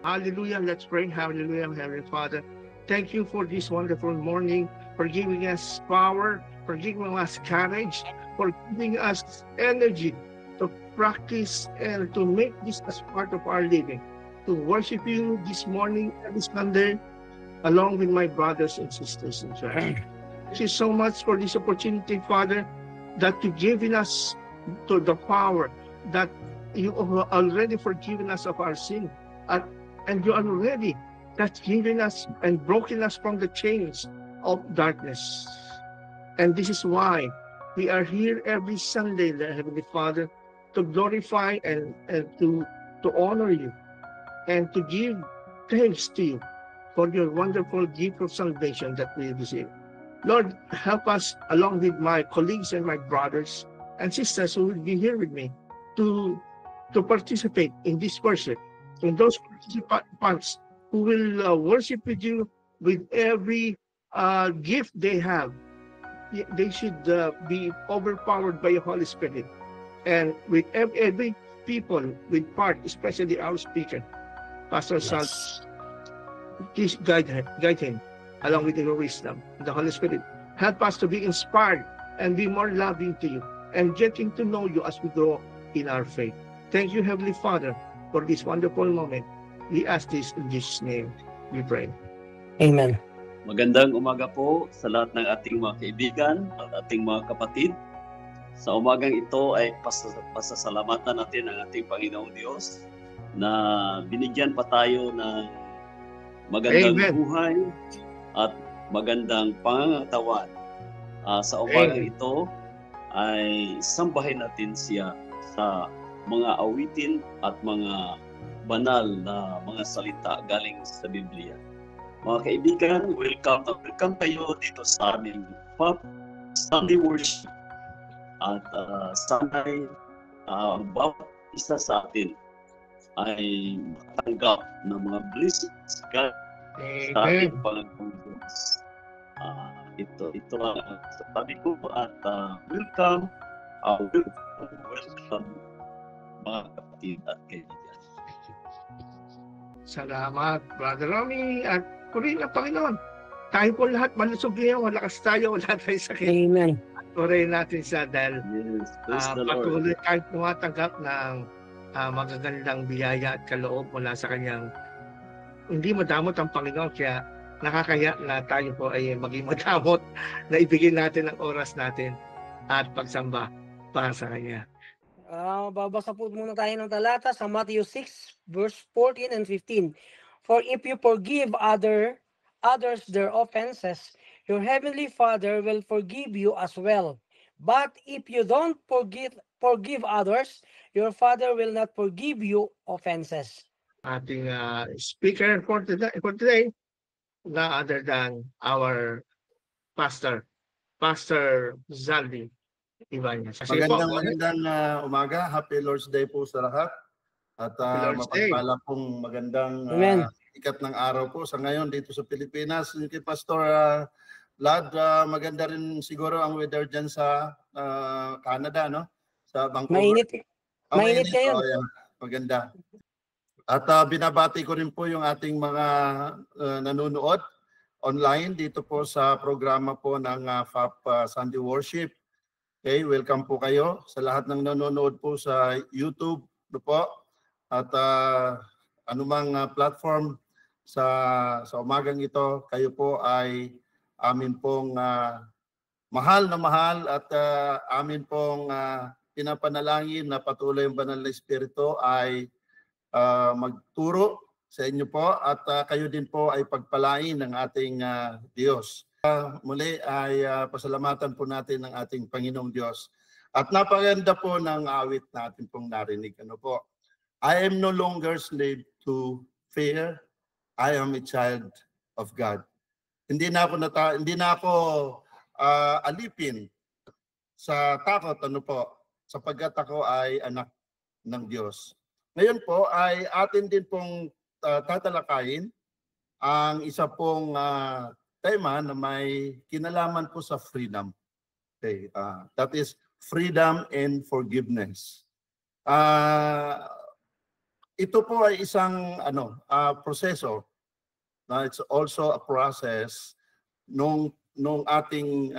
Hallelujah. Let's pray. Hallelujah, Heavenly Father. Thank you for this wonderful morning, for giving us power, for giving us courage, for giving us energy to practice and to make this as part of our living, to worship you this morning, every Sunday, along with my brothers and sisters in church. Thank you so much for this opportunity, Father, that you've given us to the power that you have already forgiven us of our sin. And, and you already that's given us and broken us from the chains of darkness. And this is why we are here every Sunday, Heavenly Father, to glorify and to honor you and to give thanks to you for your wonderful gift of salvation that we receive. Lord, help us, along with my colleagues and my brothers and sisters who will be here with me, to, to participate in this worship. And those participants who will worship with you with every gift they have, they should be overpowered by the Holy Spirit. And with every people with part, especially our speaker, Pastor Sal, Yes. please guide him along with your wisdom. The Holy Spirit, help us to be inspired and be more loving to you and getting to know you as we grow in our faith. Thank you, Heavenly Father, for this wonderful moment. We ask this in Jesus' name. We pray. Amen. Magandang umaga po sa lahat ng ating mga kaibigan at ating mga kapatid. Sa umagang ito ay pasasalamatan natin ang ating Panginoong Diyos na binigyan pa tayo ng magandang Amen. buhay at magandang pangangatawan. Sa umagang Amen. ito ay sambahin natin siya sa mga awitin at mga banal na mga salita galing sa Biblia. Mga kaibigan, welcome kayo dito sa aming Sunday worship. At sana'y bawat isa sa atin ay matanggap ng mga blessings sa ating Panginoon Diyos. Ito ang sabi ko at welcome mga kapatid at kaibigan. Salamat, Brother Romy at purihin ang Panginoon. Tayo po lahat malusog ngayon, malakas tayo, wala tayong sakit. Amen. Purihin natin siya dahil Yes, praise the Lord. patuloy tayong tumatanggap ng magagandang biyaya at kaloob mula sa kanyang hindi madamot ang Panginoon, kaya nakakaya na tayo po ay maging madamot na ibigay natin ang oras natin at pagsamba para sa Kanya. Babasa po muna tayo ng talata sa Matthew 6, verse 14 and 15. For if you forgive others their offenses, your heavenly Father will forgive you as well. But if you don't forgive others, your Father will not forgive you offenses. Ating speaker for today, none other than our Pastor Zaldi Ibanez. Magandang umaga. Happy Lord's Day po sa lahat. At mapagpala pong magandang ikat ng araw po sa ngayon dito sa Pilipinas. Kay Pastor Lad, maganda rin siguro ang weather dyan sa Canada, no? Sa Vancouver. Mainit kayo. Yeah. Maganda. At binabati ko rin po yung ating mga nanonood online dito po sa programa po ng FAP Sunday Worship. Okay, welcome po kayo sa lahat ng nanonood po sa YouTube po at anumang platform sa umagang ito. Kayo po ay amin pong mahal na mahal at amin pong pinapanalangin na patuloy yung banal na Espiritu ay magturo sa inyo po at kayo din po ay pagpalain ng ating Diyos. Muli ay pasalamatan po natin ng ating Panginoong Diyos. At napaganda po ng awit natin pong narinig. Ano po? I am no longer slave to fear. I am a child of God. Hindi na ako alipin sa takot, ano po, sapagkat ako ay anak ng Diyos. Ngayon po ay atin din pong tatalakayin ang isa pong tema na may kinalaman po sa freedom. Okay, that is freedom and forgiveness. ito po ay isang proseso. It's also a process nung ating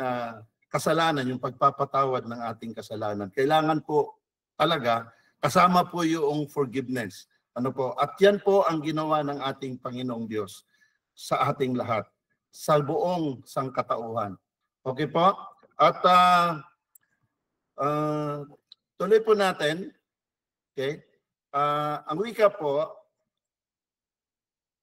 kasalanan, yung pagpapatawad ng ating kasalanan. Kailangan po talaga kasama po yung forgiveness. At yan po ang ginawa ng ating Panginoong Diyos sa ating lahat, sa buong sangkatauhan. Okay po? At tuloy po natin. Okay? Ang wika po,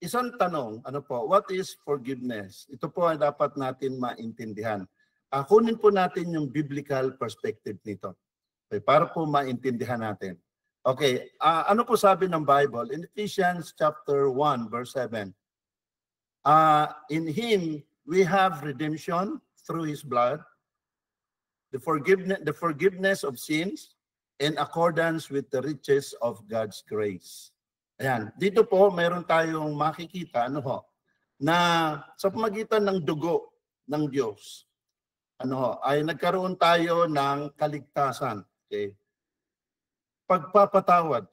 isang tanong, what is forgiveness? Ito po ang dapat natin maintindihan. Kunin po natin yung biblical perspective nito. Okay, para po maintindihan natin. Okay, ano po sabi ng Bible? In Ephesians chapter 1, verse 7. In Him, we have redemption through His blood, the forgiveness of sins, in accordance with the riches of God's grace. Ayan, dito po mayroon tayong makikita na sa pamagitan ng dugo ng Diyos ay nagkaroon tayo ng kaligtasan, okay? Pagpapatawad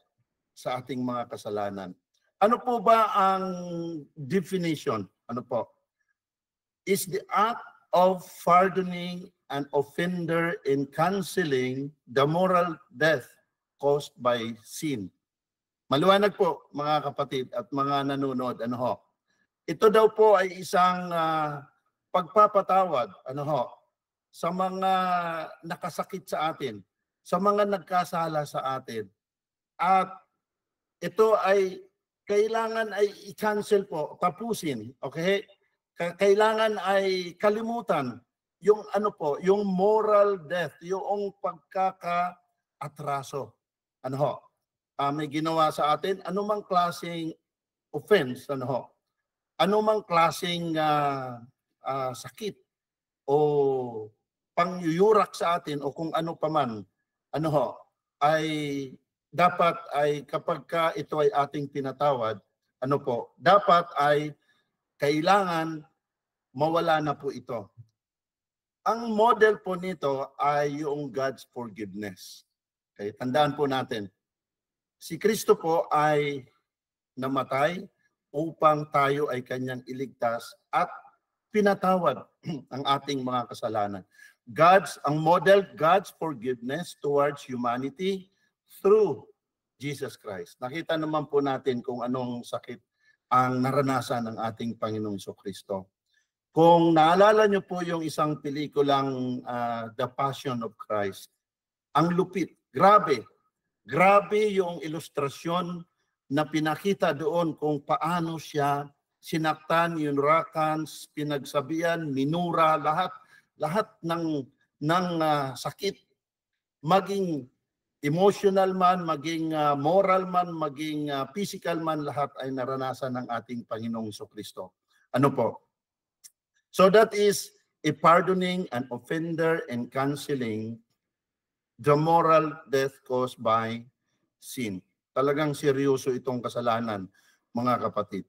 sa ating mga kasalanan. Ano po ba ang definition? Is the act of pardoning an offender in canceling the moral death caused by sin. Maliwanag po mga kapatid at mga nanonood, ito daw po ay isang pagpapatawad, sa mga nakasakit sa atin, sa mga nagkasala sa atin. At ito ay kailangan ay i-cancel po, tapusin, okay? Kailangan ay kalimutan yung yung moral death, yung pagkakaatraso. May ginawa sa atin, anumang klaseng offense, anumang klaseng sakit o pangyuyurak sa atin o kung ano paman, ay dapat ay kapag ito ay ating tinatawad, dapat ay kailangan mawala na po ito. Ang model po nito ay yung God's forgiveness. Okay, tandaan po natin. Si Kristo po ay namatay upang tayo ay kanyang iligtas at pinatawad ang ating mga kasalanan. Ang model, God's forgiveness towards humanity through Jesus Christ. Nakita naman po natin kung anong sakit ang naranasan ng ating Panginoong Jesucristo. Kung naalala niyo po yung isang pelikulang The Passion of Christ, ang lupit, grabe yung ilustrasyon na pinakita doon kung paano siya sinaktan, yunrakan, pinagsabihan, minura, lahat ng sakit, maging emotional man, maging moral man, maging physical man, lahat ay naranasan ng ating Panginoong Jesucristo. So that is a pardoning an offender and canceling the moral death caused by sin. Talagang seryoso itong kasalanan, mga kapatid.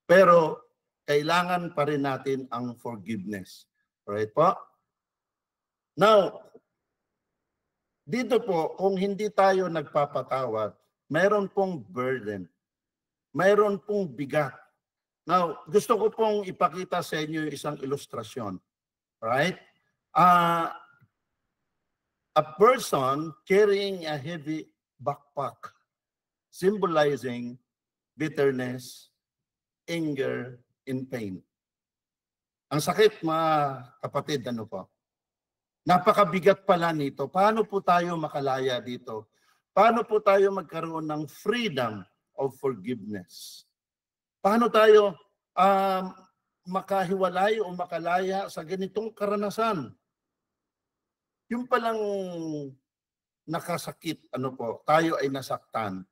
Pero kailangan pa rin natin ang forgiveness. Right po? Now, dito po, kung hindi tayo nagpapatawad, mayroon pong burden. Mayroon pong bigat. Now, gusto ko pong ipakita sa inyo isang ilustrasyon. Right? A person carrying a heavy backpack, symbolizing bitterness, anger, and pain. Ang sakit, mga kapatid, napakabigat pala nito. Paano po tayo makalaya dito? Paano po tayo magkaroon ng freedom of forgiveness? Paano tayo makahiwalay o makalaya sa ganitong karanasan? Yung palang nakasakit, tayo ay nasaktan.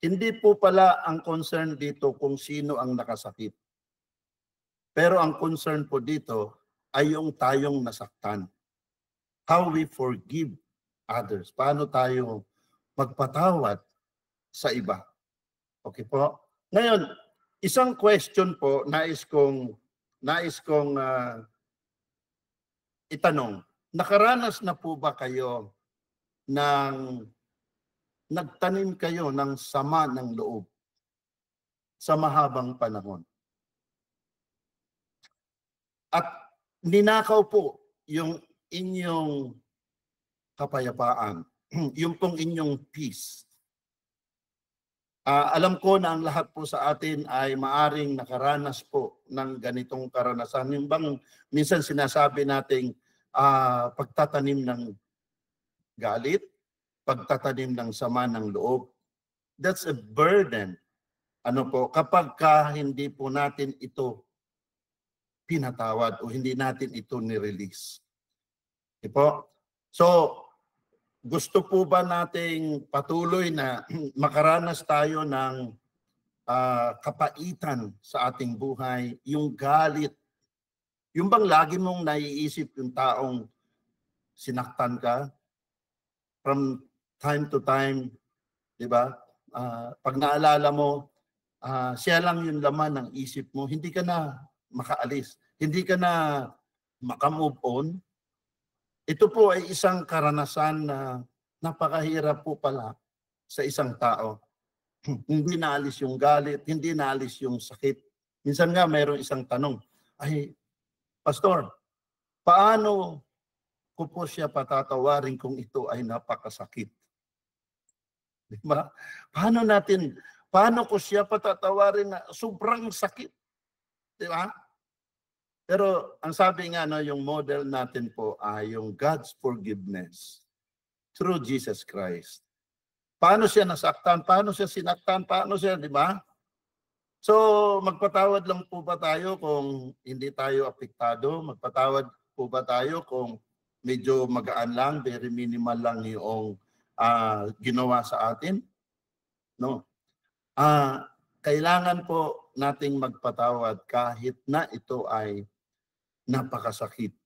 Hindi po pala ang concern dito kung sino ang nakasakit. Pero ang concern po dito ay yung tayong nasaktan. How we forgive others. Paano tayo magpatawad sa iba. Okay po? Ngayon, isang question po nais kong itanong. Nakaranas na po ba kayo ng nagtanim kayo ng sama ng loob sa mahabang panahon. At ninakaw po yung inyong kapayapaan, yung pong inyong peace. Alam ko na ang lahat po sa atin ay maaring nakaranas po ng ganitong karanasan. Yung bang minsan sinasabi nating pagtatanim ng galit, pagtatanim ng sama ng loob. That's a burden. Ano po, kapag hindi po natin ito pinatawad o hindi natin ito ni-release. Okay po? So, gusto po ba nating patuloy na makaranas tayo ng kapaitan sa ating buhay, yung galit, yung bang lagi mong naiisip yung taong sinaktan ka from time to time, di ba? Pag naalala mo, siya lang yung laman ng isip mo, hindi ka na makaalis, hindi ka na makamove on. Ito po ay isang karanasan na napakahirap po pala sa isang tao. Hindi naalis yung galit, hindi naalis yung sakit. Minsan nga mayroong isang tanong, ay, Pastor, paano ko po siya patatawarin kung ito ay napakasakit? Diba? Paano ko siya patatawarin na sobrang sakit? Diba? Pero ang sabi nga, yung model natin po ay yung God's forgiveness through Jesus Christ. Paano siya nasaktan? Paano siya sinaktan? Paano siya, di ba? So, magpatawad lang po ba tayo kung hindi tayo apektado? Magpatawad po ba tayo kung medyo magaan lang, very minimal lang yung ginawa sa atin? No. Kailangan po nating magpatawad kahit na ito ay napakasakit.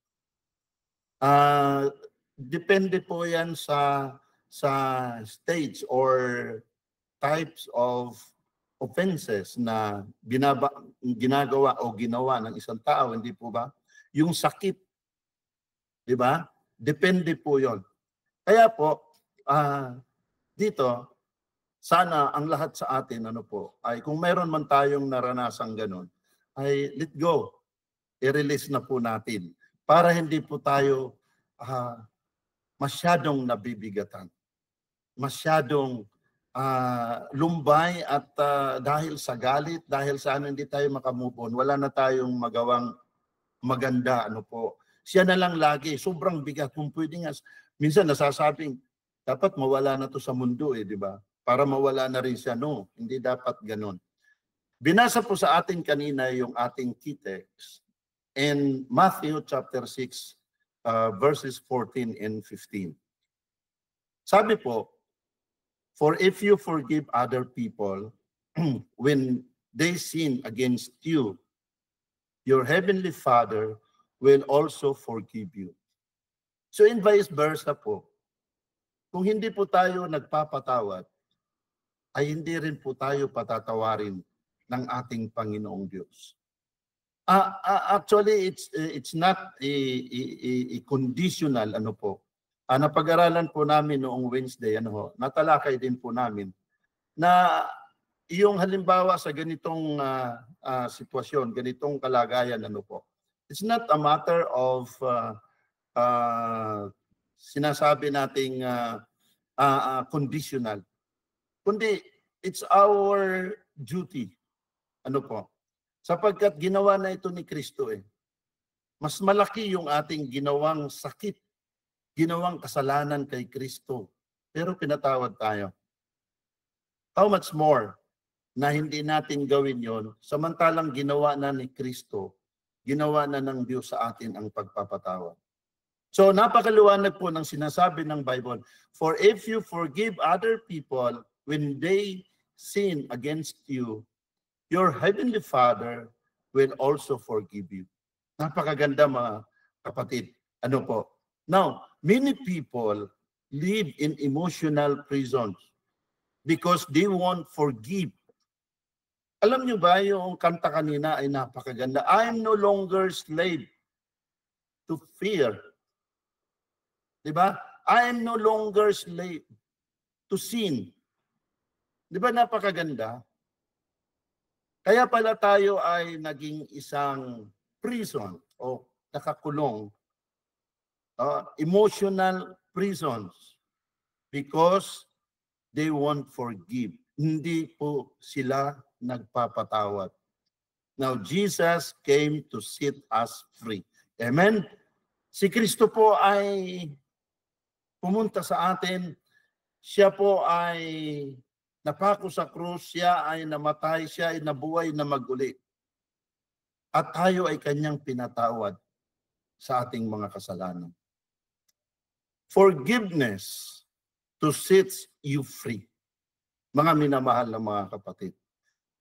Depende po yan sa stage or types of offenses na ginagawa o ginawa ng isang tao, hindi po ba? Yung sakit, di ba? Depende po yon. Kaya po, dito, sana ang lahat sa atin, ay kung mayroon man tayong naranasang ganun, ay let go. I-release na po natin para hindi po tayo masyadong nabibigatan, masyadong lumbay at dahil sa galit, dahil sa hindi tayo makamove on, wala na tayong magawang maganda. Siya na lang lagi, sobrang bigat. Kung pwede nga, minsan nasasabing, dapat mawala na to sa mundo di ba? Para mawala na rin siya. No, hindi dapat ganon. Binasa po sa atin kanina yung ating key text in Matthew chapter 6, verses 14 and 15. Sabi po, for if you forgive other people when they sin against you, your heavenly Father will also forgive you. So in vice versa po, kung hindi po tayo nagpapatawad, ay hindi rin po tayo patatawarin ng ating Panginoong Diyos. Actually, it's not a conditional napag-aralan po namin noong Wednesday, natalakay din po namin na yung halimbawa sa ganitong sitwasyon, ganitong kalagayan, it's not a matter of sinasabi nating conditional, kundi it's our duty. Sapagkat ginawa na ito ni Kristo Mas malaki yung ating ginawang sakit, ginawang kasalanan kay Kristo. Pero pinatawad tayo. How much more na hindi natin gawin yon samantalang ginawa na ni Kristo, ginawa na ng Diyos sa atin ang pagpapatawad. So napakaliwanag po ng sinasabi ng Bible, for if you forgive other people when they sin against you, your heavenly Father will also forgive you. Napakaganda mga kapatid. Now, many people live in emotional prisons because they won't forgive. Alam niyo ba yung kanta kanina ay napakaganda? I am no longer slave to fear. Diba? I am no longer slave to sin. Di ba napakaganda? Kaya pala tayo ay naging isang prison o nakakulong. Emotional prisons because they won't forgive. Hindi po sila nagpapatawad. Now, Jesus came to set us free. Amen? Si Kristo po ay pumunta sa atin. Siya po ay napako sa krus. Siya ay namatay. Siya ay nabuhay na maguli. At tayo ay kanyang pinatawad sa ating mga kasalanan. Forgiveness to set you free. Mga minamahal na mga kapatid.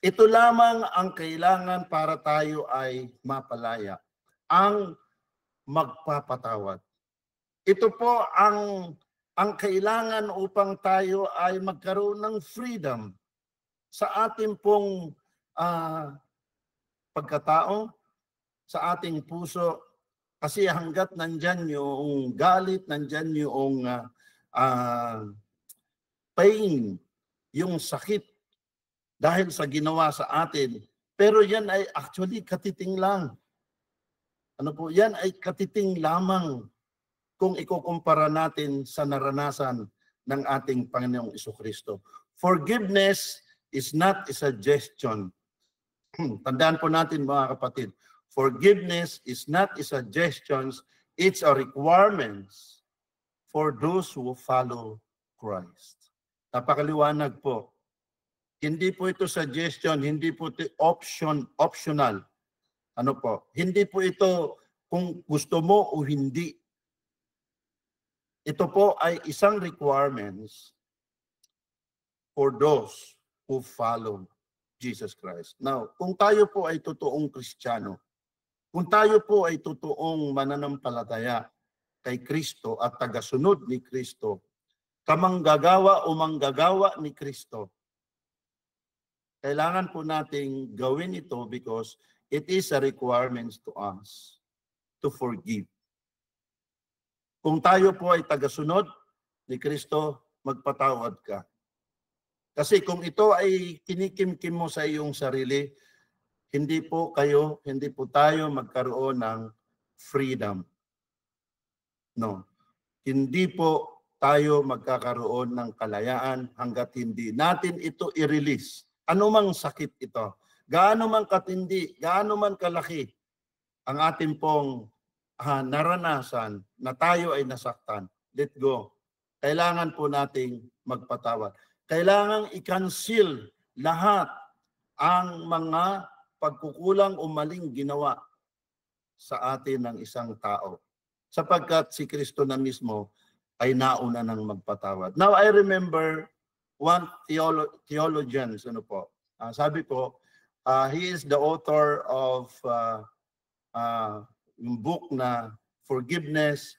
Ito lamang ang kailangan para tayo ay mapalaya. Ang magpapatawad. Ito po ang kailangan upang tayo ay magkaroon ng freedom sa ating pong pagkatao, sa ating puso. Kasi hanggat nandyan yung galit, nandyan yung pain, yung sakit dahil sa ginawa sa atin. Pero yan ay actually katiting lang. Ano po? Yan ay katiting lamang kung ikukumpara natin sa naranasan ng ating Panginoong Jesucristo. Forgiveness is not a suggestion. Tandaan po natin mga kapatid, forgiveness is not a suggestion, it's a requirement for those who follow Christ. Napakaliwanag po. Hindi po ito suggestion, hindi po ito optional. Ano po? Hindi po ito kung gusto mo o hindi. Ito po ay isang requirements for those who follow Jesus Christ. Now, kung tayo po ay totoong Kristiyano, kung tayo po ay totoong mananampalataya kay Kristo at tagasunod ni Kristo, kamanggagawa o manggagawa ni Kristo, kailangan po nating gawin ito because it is a requirement to us to forgive. Kung tayo po ay tagasunod ni Kristo, magpatawad ka. Kasi kung ito ay kinikimkim mo sa iyong sarili, hindi po tayo magkaroon ng freedom. No. Hindi po tayo magkakaroon ng kalayaan hanggat hindi natin ito i-release. Ano mang sakit ito, gaano man katindi, gaano man kalaki ang ating pong naranasan na tayo ay nasaktan, let go. Kailangan po nating magpatawad. Kailangan i-cancel lahat ang mga pagkukulang o maling ginawa sa atin ng isang tao. Sapagkat si Kristo na mismo ay nauna ng magpatawad. Now, I remember one theologian, sabi po, he is the author of yung book na Forgiveness,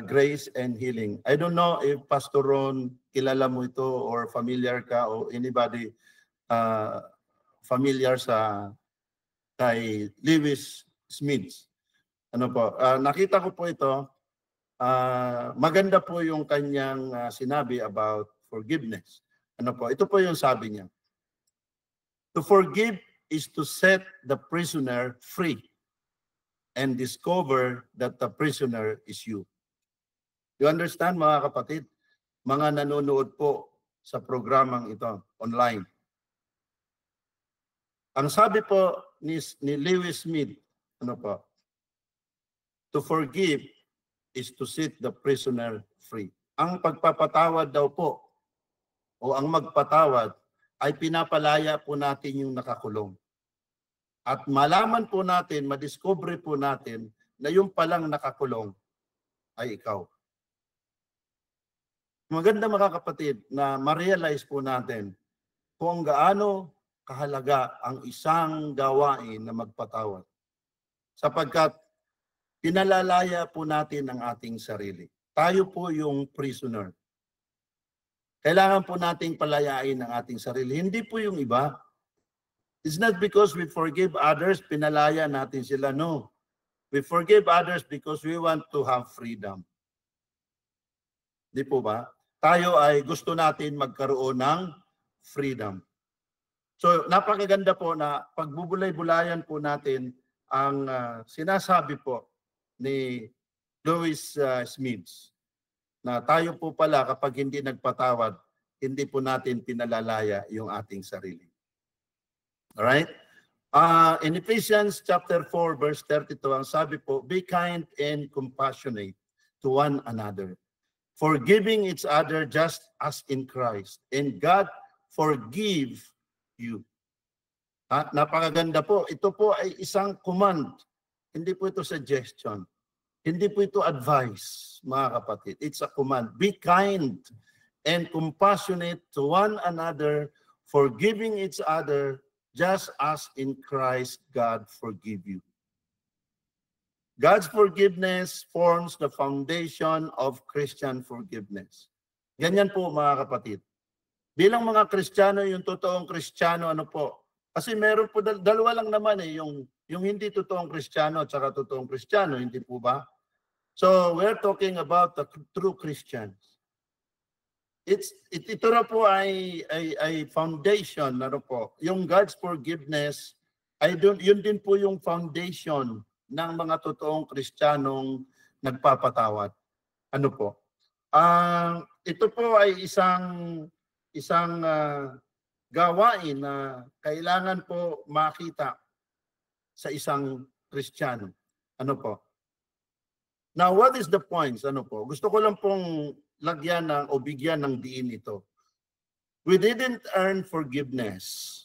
Grace, and Healing. I don't know if Pastor Ron, kilala mo ito or familiar ka o anybody familiar sa kay Lewis Smith. Nakita ko po ito. Maganda po yung kanyang sinabi about forgiveness. Ito po yung sabi niya. To forgive is to set the prisoner free and discover that the prisoner is you. You understand mga kapatid? Mga nanonood po sa programang ito online. Ang sabi po ni Lewis Smith, to forgive is to set the prisoner free. Ang pagpapatawad daw po, o ang magpatawad, ay pinapalaya po natin yung nakakulong. At malaman po natin, madiscover po natin, na yung palang nakakulong ay ikaw. Maganda mga kapatid na ma-realize po natin kung gaano kahalaga ang isang gawain na magpatawad. Sapagkat pinalalaya po natin ang ating sarili. Tayo po yung prisoner. Kailangan po nating palayain ang ating sarili. Hindi po yung iba. It's not because we forgive others, pinalaya natin sila. No. We forgive others because we want to have freedom. Di po ba? tayo ay gusto natin magkaroon ng freedom. So napakaganda po na pagbubulay-bulayan po natin ang sinasabi po ni Louis Smith na tayo po pala kapag hindi nagpatawad, hindi po natin pinalalaya yung ating sarili. Alright? In Ephesians chapter 4 verse 32, ang sabi po, be kind and compassionate to one another, forgiving each other just as in Christ, and God forgive you. Napakaganda po. Ito po ay isang command. Hindi po ito suggestion. Hindi po ito advice, mga kapatid. It's a command. Be kind and compassionate to one another, forgiving each other just as in Christ God forgive you. God's forgiveness forms the foundation of Christian forgiveness. Ganyan po, mga kapatid. Bilang mga Kristiyano, yung totoong Kristiyano, ano po? Kasi meron po, dalawa lang naman yung hindi totoong Kristiyano at saka totoong Kristiyano, hindi po ba? So, we're talking about the true Christians. Ito na po ay foundation, ano po? Yung God's forgiveness, yun din po yung foundation ng mga totoong Kristiyanong nagpapatawad. Ano po? Ito po ay isang gawain na kailangan po makita sa isang Kristiyano. Ano po? Now, what is the points? Ano po? Gusto ko lang pong lagyan o bigyan ng diin ito. We didn't earn forgiveness.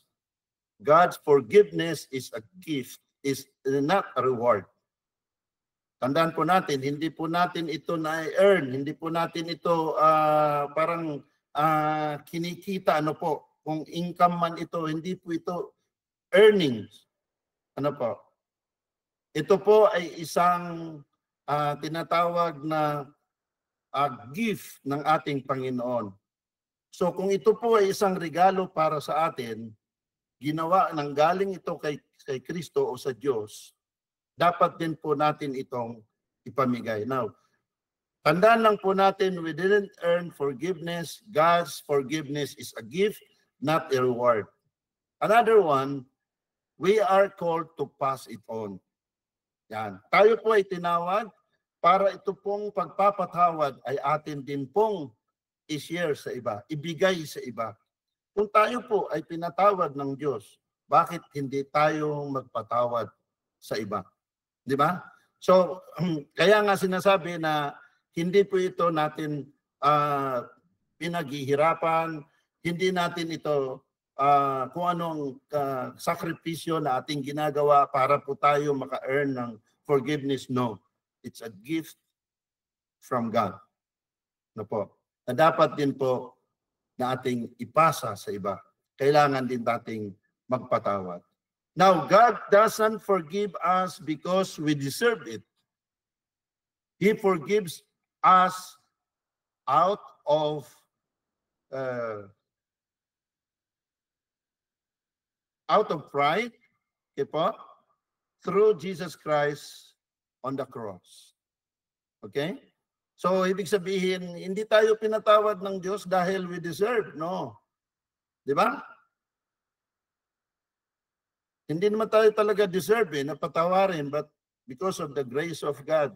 God's forgiveness is a gift, is not a reward. Tandaan po natin, hindi po natin ito na-earn, hindi po natin ito parang kinikita, ano po, kung income man ito, hindi po ito earnings. Ano po? Ito po ay isang tinatawag na gift ng ating Panginoon. So kung ito po ay isang regalo para sa atin, ginawa ng galing ito kay Kristo o sa Diyos, dapat din po natin itong ipamigay. Now, tandaan lang po natin, we didn't earn forgiveness. God's forgiveness is a gift, not a reward. Another one, we are called to pass it on. Yan. Tayo po ay tinawag para ito pong pagpapatawad ay atin din pong i-share sa iba, ibigay sa iba. Kung tayo po ay pinatawad ng Diyos, bakit hindi tayo magpatawad sa iba? Di ba? So, kaya nga sinasabi na hindi po ito natin pinaghihirapan, hindi natin ito kung anong sakripisyo na ating ginagawa para po tayo maka-earn ng forgiveness. No. It's a gift from God. No po. Na dapat din po na ating ipasa sa iba. Kailangan din nating magpatawad. Now, God doesn't forgive us because we deserve it. He forgives us out of pride, okay po? Through Jesus Christ on the cross. Okay? So, ibig sabihin, hindi tayo pinatawad ng Diyos dahil we deserve. No. Di ba? Hindi naman tayo talaga deserve na patawarin, but because of the grace of God,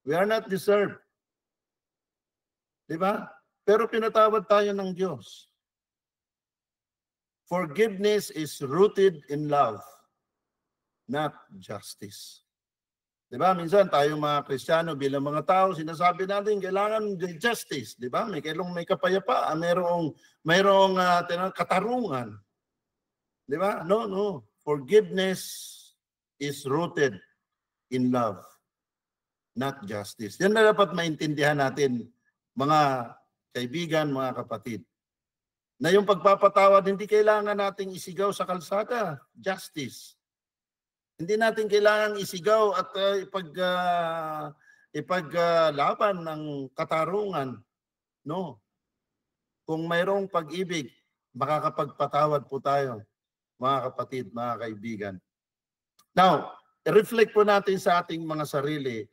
we are not deserved. Di ba? Pero pinatawad tayo ng Diyos. Forgiveness is rooted in love, not justice. Di ba? Minsan tayo mga Kristiyano bilang mga tao, sinasabi natin kailangan justice. Di ba? May kapayapaan, mayroong katarungan. Di ba? No. Forgiveness is rooted in love, not justice. Yan na dapat maintindihan natin, mga kaibigan, mga kapatid. Na yung pagpapatawad, hindi kailangan nating isigaw sa kalsada. Justice. Hindi natin kailangan isigaw at ipaglaban ng katarungan. No. Kung mayroong pag-ibig, makakapagpatawad po tayo, mga kapatid, mga kaibigan. Now, reflect po natin sa ating mga sarili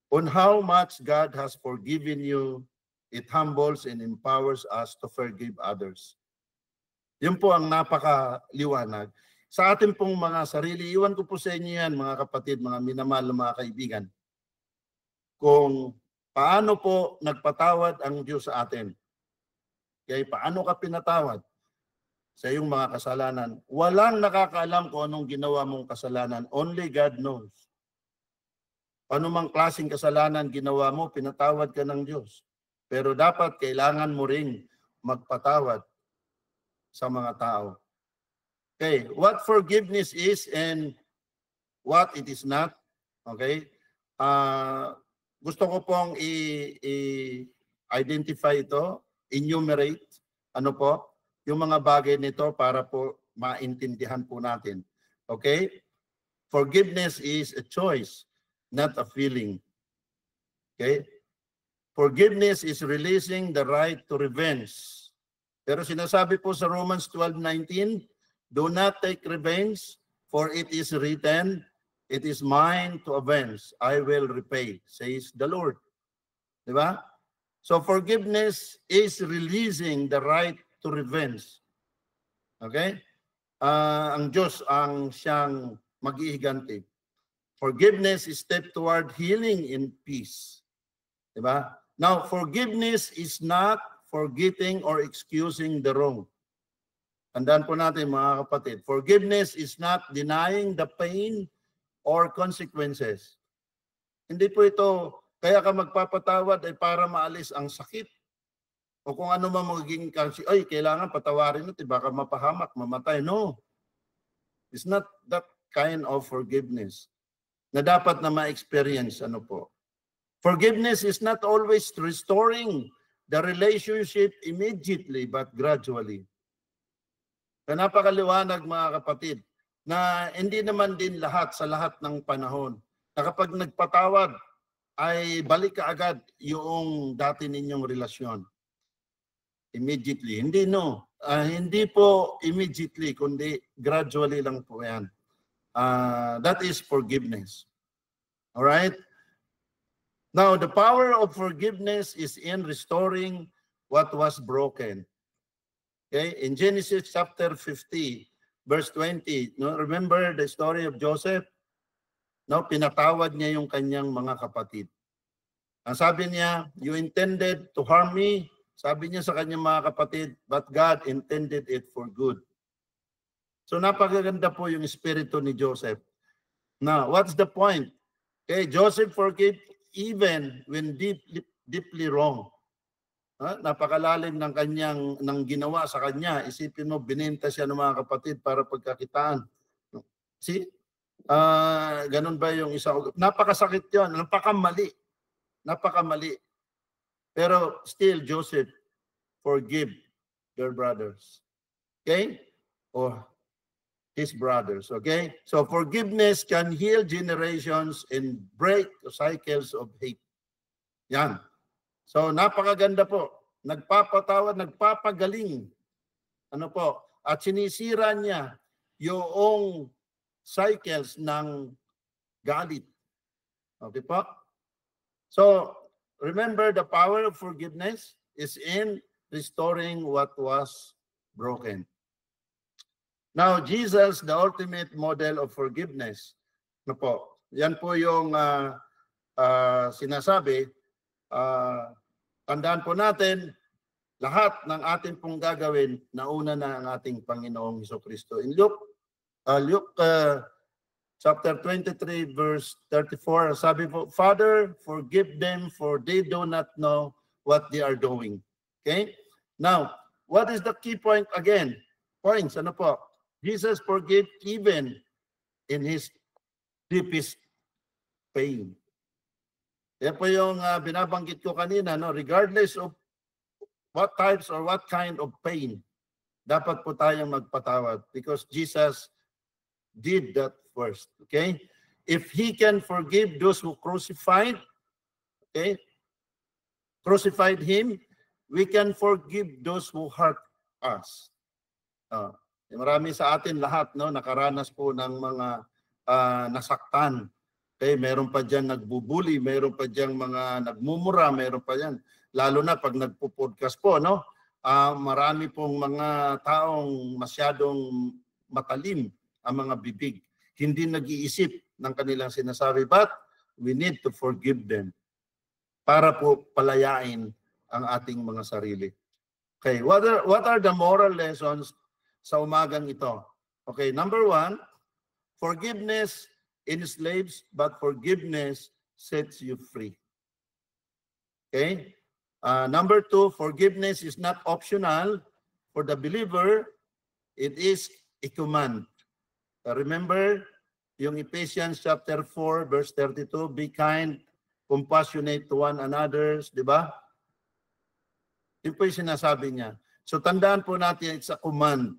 on how much God has forgiven you It humbles and empowers us to forgive others. Yun po ang napakaliwanag. Sa ating pong mga sarili, iwan ko po sa inyo yan, mga kapatid, mga minamahal na mga kaibigan, kung paano po nagpatawad ang Diyos sa atin. Kaya paano ka pinatawad sa iyong mga kasalanan? Walang nakakaalam kung anong ginawa mong kasalanan. Only God knows. Ano mang klaseng kasalanan ginawa mo, pinatawad ka ng Diyos. Pero dapat kailangan mo ring magpatawad sa mga tao. Okay, what forgiveness is and what it is not. Okay? Gusto ko pong i-identify ito, enumerate, ano po, yung mga bagay nito para po maintindihan po natin. Okay? Forgiveness is a choice, not a feeling. Okay? Forgiveness is releasing the right to revenge. Pero sinasabi po sa Romans 12:19, do not take revenge, for it is written, it is mine to avenge, I will repay, says the Lord. Diba? So forgiveness is releasing the right to revenge. Okay? Ang Diyos ang siyang mag-ihiganti. Forgiveness is step toward healing and peace. Diba? Now, forgiveness is not forgetting or excusing the wrong. Tandaan po natin mga kapatid, forgiveness is not denying the pain or consequences. Hindi po ito, kaya ka magpapatawad ay para maalis ang sakit. O kung ano man magiging kasi, ay, kailangan patawarin natin, baka mapahamak, mamatay. No. It's not that kind of forgiveness na dapat na ma-experience. Ano po? Forgiveness is not always restoring the relationship immediately but gradually. Kaya napakaliwanag mga kapatid na hindi naman din lahat sa lahat ng panahon na kapag nagpatawad ay balik ka agad yung dati ninyong relasyon. Immediately. Hindi no. Hindi po immediately kundi gradually lang po yan. That is forgiveness. All right? Now, the power of forgiveness is in restoring what was broken. Okay? In Genesis chapter 50, verse 20, no, remember the story of Joseph? No, pinatawad niya yung kanyang mga kapatid. Ang sabi niya, you intended to harm me. Sabi niya sa kanyang mga kapatid, but God intended it for good. So napakaganda po yung espiritu ni Joseph. Now, what's the point? Okay, Joseph forgave even when deeply wrong. Napakalalim ng ginawa sa kanya. Isipin mo, binenta siya ng mga kapatid para pagkakitaan. See? Ganun ba yung isa? Napakasakit yun. Napakamali. Napakamali. Pero still, Joseph forgive their brothers. Okay? Or his brothers. Okay? So forgiveness can heal generations and break cycles of hate. Yan. So napakaganda po. Nagpapatawad, nagpapagaling. Ano po? At sinisira niya yung cycles ng galit. Okay po? So remember, the power of forgiveness is in restoring what was broken. Now, Jesus, the ultimate model of forgiveness. Ano po? Yan po yung sinasabi. Tandaan po natin, lahat ng ating pong gagawin, nauna na ang ating Panginoong Hesukristo. In Luke chapter 23, verse 34, sabi po, Father, forgive them for they do not know what they are doing. Okay? Now, what is the key point again? Points, ano po? Jesus forgave even in his deepest pain. Yan po yung binabanggit ko kanina, no? Regardless of what types or what kind of pain, dapat po tayong magpatawad because Jesus did that first. Okay? If he can forgive those who crucified him, we can forgive those who hurt us. Marami sa atin lahat, no, nakaranas po ng mga nasaktan. Okay, meron pa diyan nagbubuli, meron pa diyan mga nagmumura, meron pa diyan lalo na pag nagpo-podcast po, no? Marami pong mga taong masyadong matalim ang mga bibig. Hindi nag-iisip ng kanilang sinasabi, but we need to forgive them para po palayain ang ating mga sarili. Okay, what are the moral lessons sa umagang ito? Okay, number 1, forgiveness enslaves, but forgiveness sets you free. Okay? Number 2, forgiveness is not optional for the believer. It is a command. Remember, yung Ephesians chapter 4, verse 32, be kind, compassionate to one another, di ba? Yun po yung sinasabi niya. So tandaan po natin, it's a command.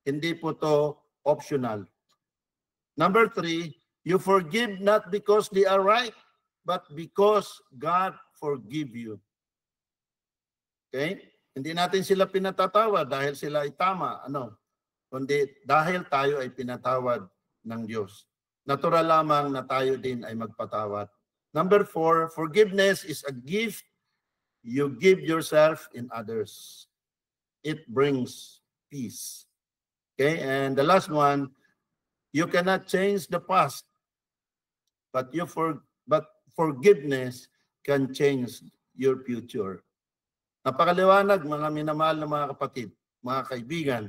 Hindi po to optional. Number 3, you forgive not because they are right, but because God forgive you. Okay? Hindi natin sila pinatatawa dahil sila ay tama. Kundi dahil tayo ay pinatawad ng Diyos. Natural lamang na tayo din ay magpatawad. Number 4, forgiveness is a gift you give yourself in others. It brings peace. Okay? And the last one, you cannot change the past, but forgiveness can change your future. Napakaliwanag, mga minamahal na mga kapatid, mga kaibigan,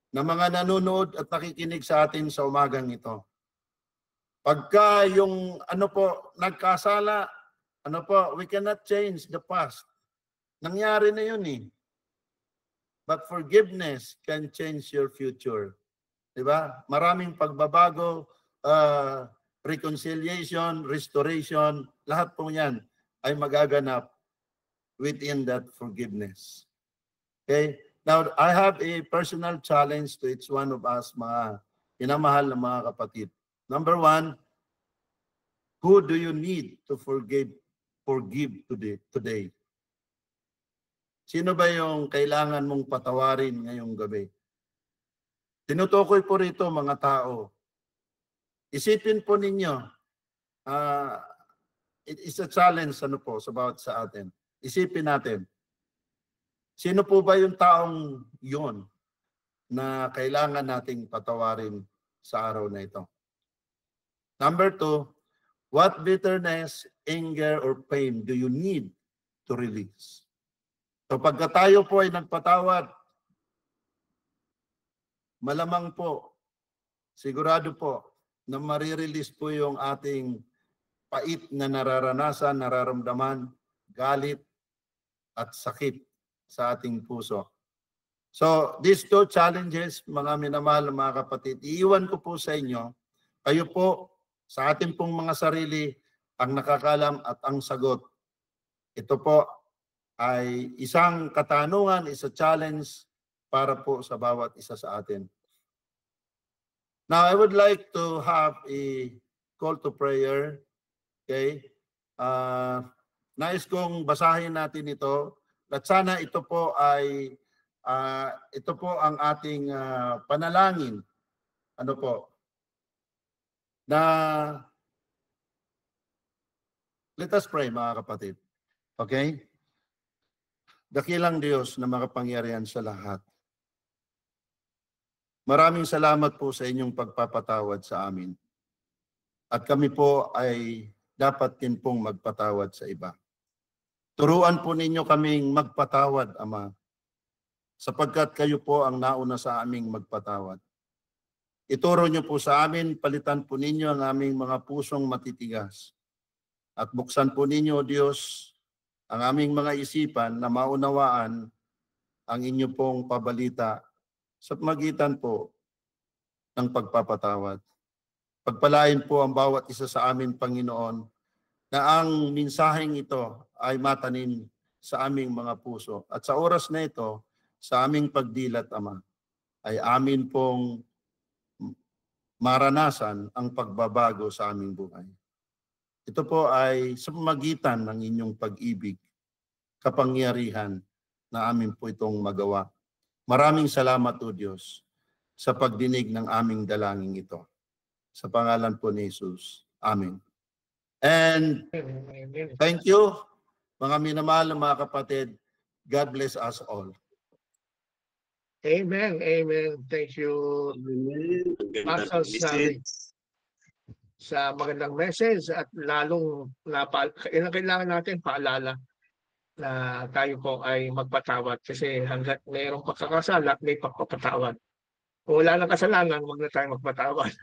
na mga nanonood at nakikinig sa atin sa umagang ito. Pagka yung nagkasala, we cannot change the past. Nangyari na yun eh. But forgiveness can change your future. Diba? Maraming pagbabago, reconciliation, restoration, lahat po yan ay magaganap within that forgiveness. Okay? Now, I have a personal challenge to each one of us, mga inamahal na mga kapatid. Number 1, who do you need to forgive today? Sino ba yung kailangan mong patawarin ngayong gabi? Tinutukoy po rito mga tao. Isipin po ninyo, it is a challenge sa atin. Isipin natin, sino po ba yung taong yun na kailangan nating patawarin sa araw na ito? Number 2, what bitterness, anger, or pain do you need to release? So pagka tayo po ay nagpatawad, malamang po, sigurado po, na marirelease po yung ating pait na nararanasan, nararamdaman, galit, at sakit sa ating puso. So, these 2 challenges, mga minamahal na mga kapatid, iiwan ko po sa inyo, kayo po, sa ating pong mga sarili, ang nakakalam at ang sagot. Ito po ay isang katanungan, isa challenge para po sa bawat isa sa atin. Now, I would like to have a call to prayer. Okay? Nais kong basahin natin ito at sana ito po ay ito po ang ating panalangin. Let us pray, mga kapatid. Okay? Dakilang Diyos na makapangyarihan sa lahat. Maraming salamat po sa inyong pagpapatawad sa amin. At kami po ay dapat din pong magpatawad sa iba. Turuan po ninyo kaming magpatawad, Ama, sapagkat kayo po ang nauna sa aming magpatawad. Ituro niyo po sa amin, palitan po ninyo ang aming mga pusong matitigas. At buksan po ninyo, Diyos, ang aming mga isipan na maunawaan ang inyo pong pabalita sa magitan po ng pagpapatawad. Pagpalain po ang bawat isa sa amin, Panginoon, na ang mensaheng ito ay matanim sa aming mga puso. At sa oras na ito, sa aming pagdilat, Ama, ay amin pong maranasan ang pagbabago sa aming buhay. Ito po ay sa magitan ng inyong pag-ibig, kapangyarihan na amin po itong magawa. Maraming salamat o Diyos sa pagdinig ng aming dalangin ito. Sa pangalan po ni Jesus. Amen. And thank you Mga minamahal na mga kapatid, God bless us all. Amen. Amen. Thank you, Amen. Ang ganda Pastor ng Sally, message. sa magandang message at lalong kailangan natin paalala na tayo po ay magpatawad kasi hanggat mayroong pagkakasala, may pagpapatawad. Kung wala nang kasalanan, huwag na tayo magpatawad.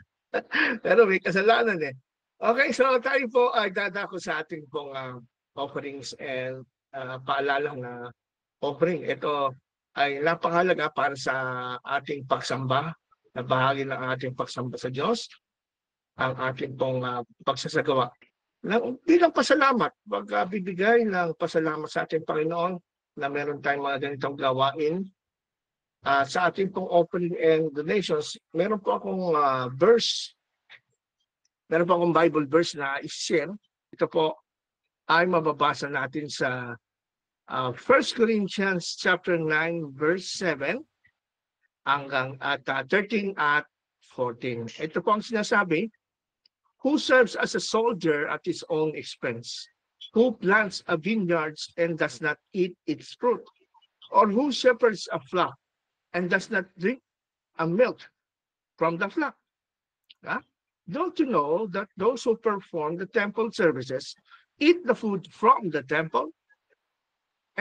Pero may kasalanan eh. Okay, so tayo po ay dadako sa ating pong offerings and paalala na offering. Ito ay napakahalaga para sa ating pagsamba, na bahagi ng ating pagsamba sa Diyos, ang ating pong pagsasagawa. Bilang pasalamat, pagbibigay ng pasalamat sa ating Panginoon na meron tayong mga ganitong gawain. Sa ating pong offering and donations, meron po akong verse, meron po akong Bible verse na i-share. Ito po ay mababasa natin sa 1 Corinthians chapter 9 verse 7 hanggang 13 at 14. Ito po ang sinasabi, who serves as a soldier at his own expense, who plants a vineyard and does not eat its fruit, or who shepherds a flock and does not drink a milk from the flock. Don't you know that those who perform the temple services eat the food from the temple?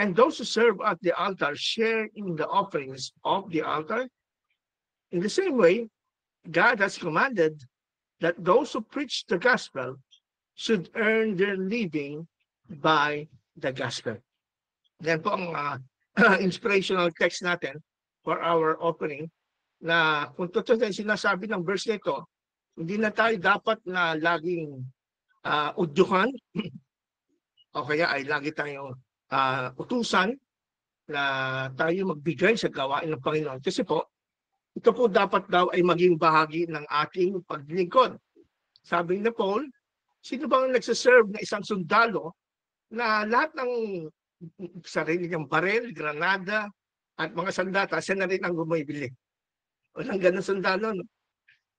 And those who serve at the altar share in the offerings of the altar? In the same way, God has commanded that those who preach the gospel should earn their living by the gospel. Yan po ang inspirational text natin for our offering, na kung totoo na sinasabi ng verse nito, hindi na tayo dapat na laging udyukan o kaya ay lagi tayong utusan na tayo magbigay sa gawain ng Panginoon. Kasi po, ito po dapat daw ay maging bahagi ng ating paglingkod. Sabi ni Paul, sino bang nagsaserve na isang sundalo na lahat ng sarili niyang barel, granada, at mga sandata, siya na rin ang bumibili? Walang ganun sundalo. No?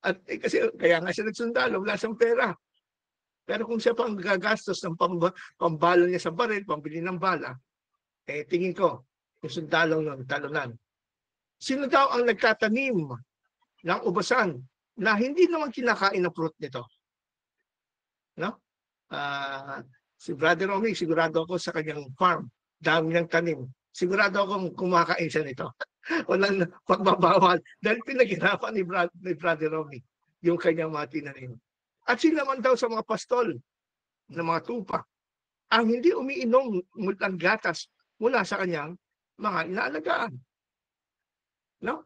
At kasi kaya nga siya nagsundalo, wala siyang pera. Pero kung siya pang gagastos ng pambalo niya sa baril, pambili ng bala, tingin ko, yung sundalo ng talunan. Sino daw ang nagtatanim ng ubasan na hindi naman kinakain ng fruit nito? No? Si Brother Romy, sigurado ako sa kanyang farm, dami ng tanim. Sigurado akong kumakain siya nito. Walang pagbabawal dahil pinaghirapan ni Brother Romy yung kanyang mga tinanim. At sino naman daw sa mga pastol na mga tupa ang hindi umiinom ng gatas mula sa kanyang mga inaalagaan? No?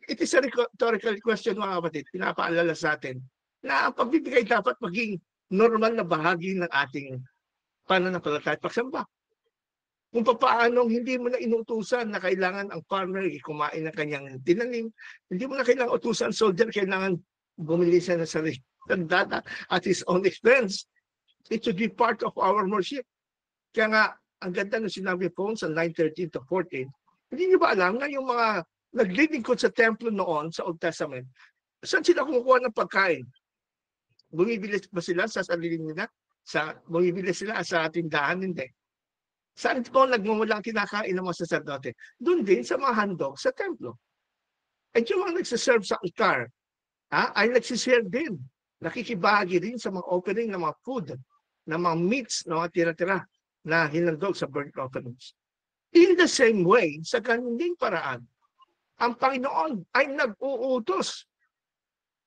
It is a rhetorical question, mga kapatid. Pinapaalala sa atin na ang pagbibigay dapat maging normal na bahagi ng ating pananampalataya at pagsamba. Kung paanong hindi mo na inutusan na kailangan ang farmer kumain ng kanyang tinanim, hindi mo na kailangan utusan soldier, kailangan bumili siya ng sarili ng data at his own expense. It should be part of our worship. Kaya nga, ang ganda ng sinabi po sa 9:13 to 14, hindi niyo ba alam na yung mga naglilingkod sa templo noon sa Old Testament, saan sila kumukuha ng pagkain? Bumibili ba sila sa sarili nila? Bumibili sila sa tindahan? Hindi. Saan po nagmumulang kinakain ng mga sacerdote? Doon din sa mga handog sa templo. At yung mga nagsiserve sa altar, ay nagsishare din. Nakikibahagi din sa mga offering ng mga food, ng mga meats, ng mga tira-tira na hinandog sa burnt offerings. In the same way, sa ganung paraan, ang Panginoon ay nag-uutos.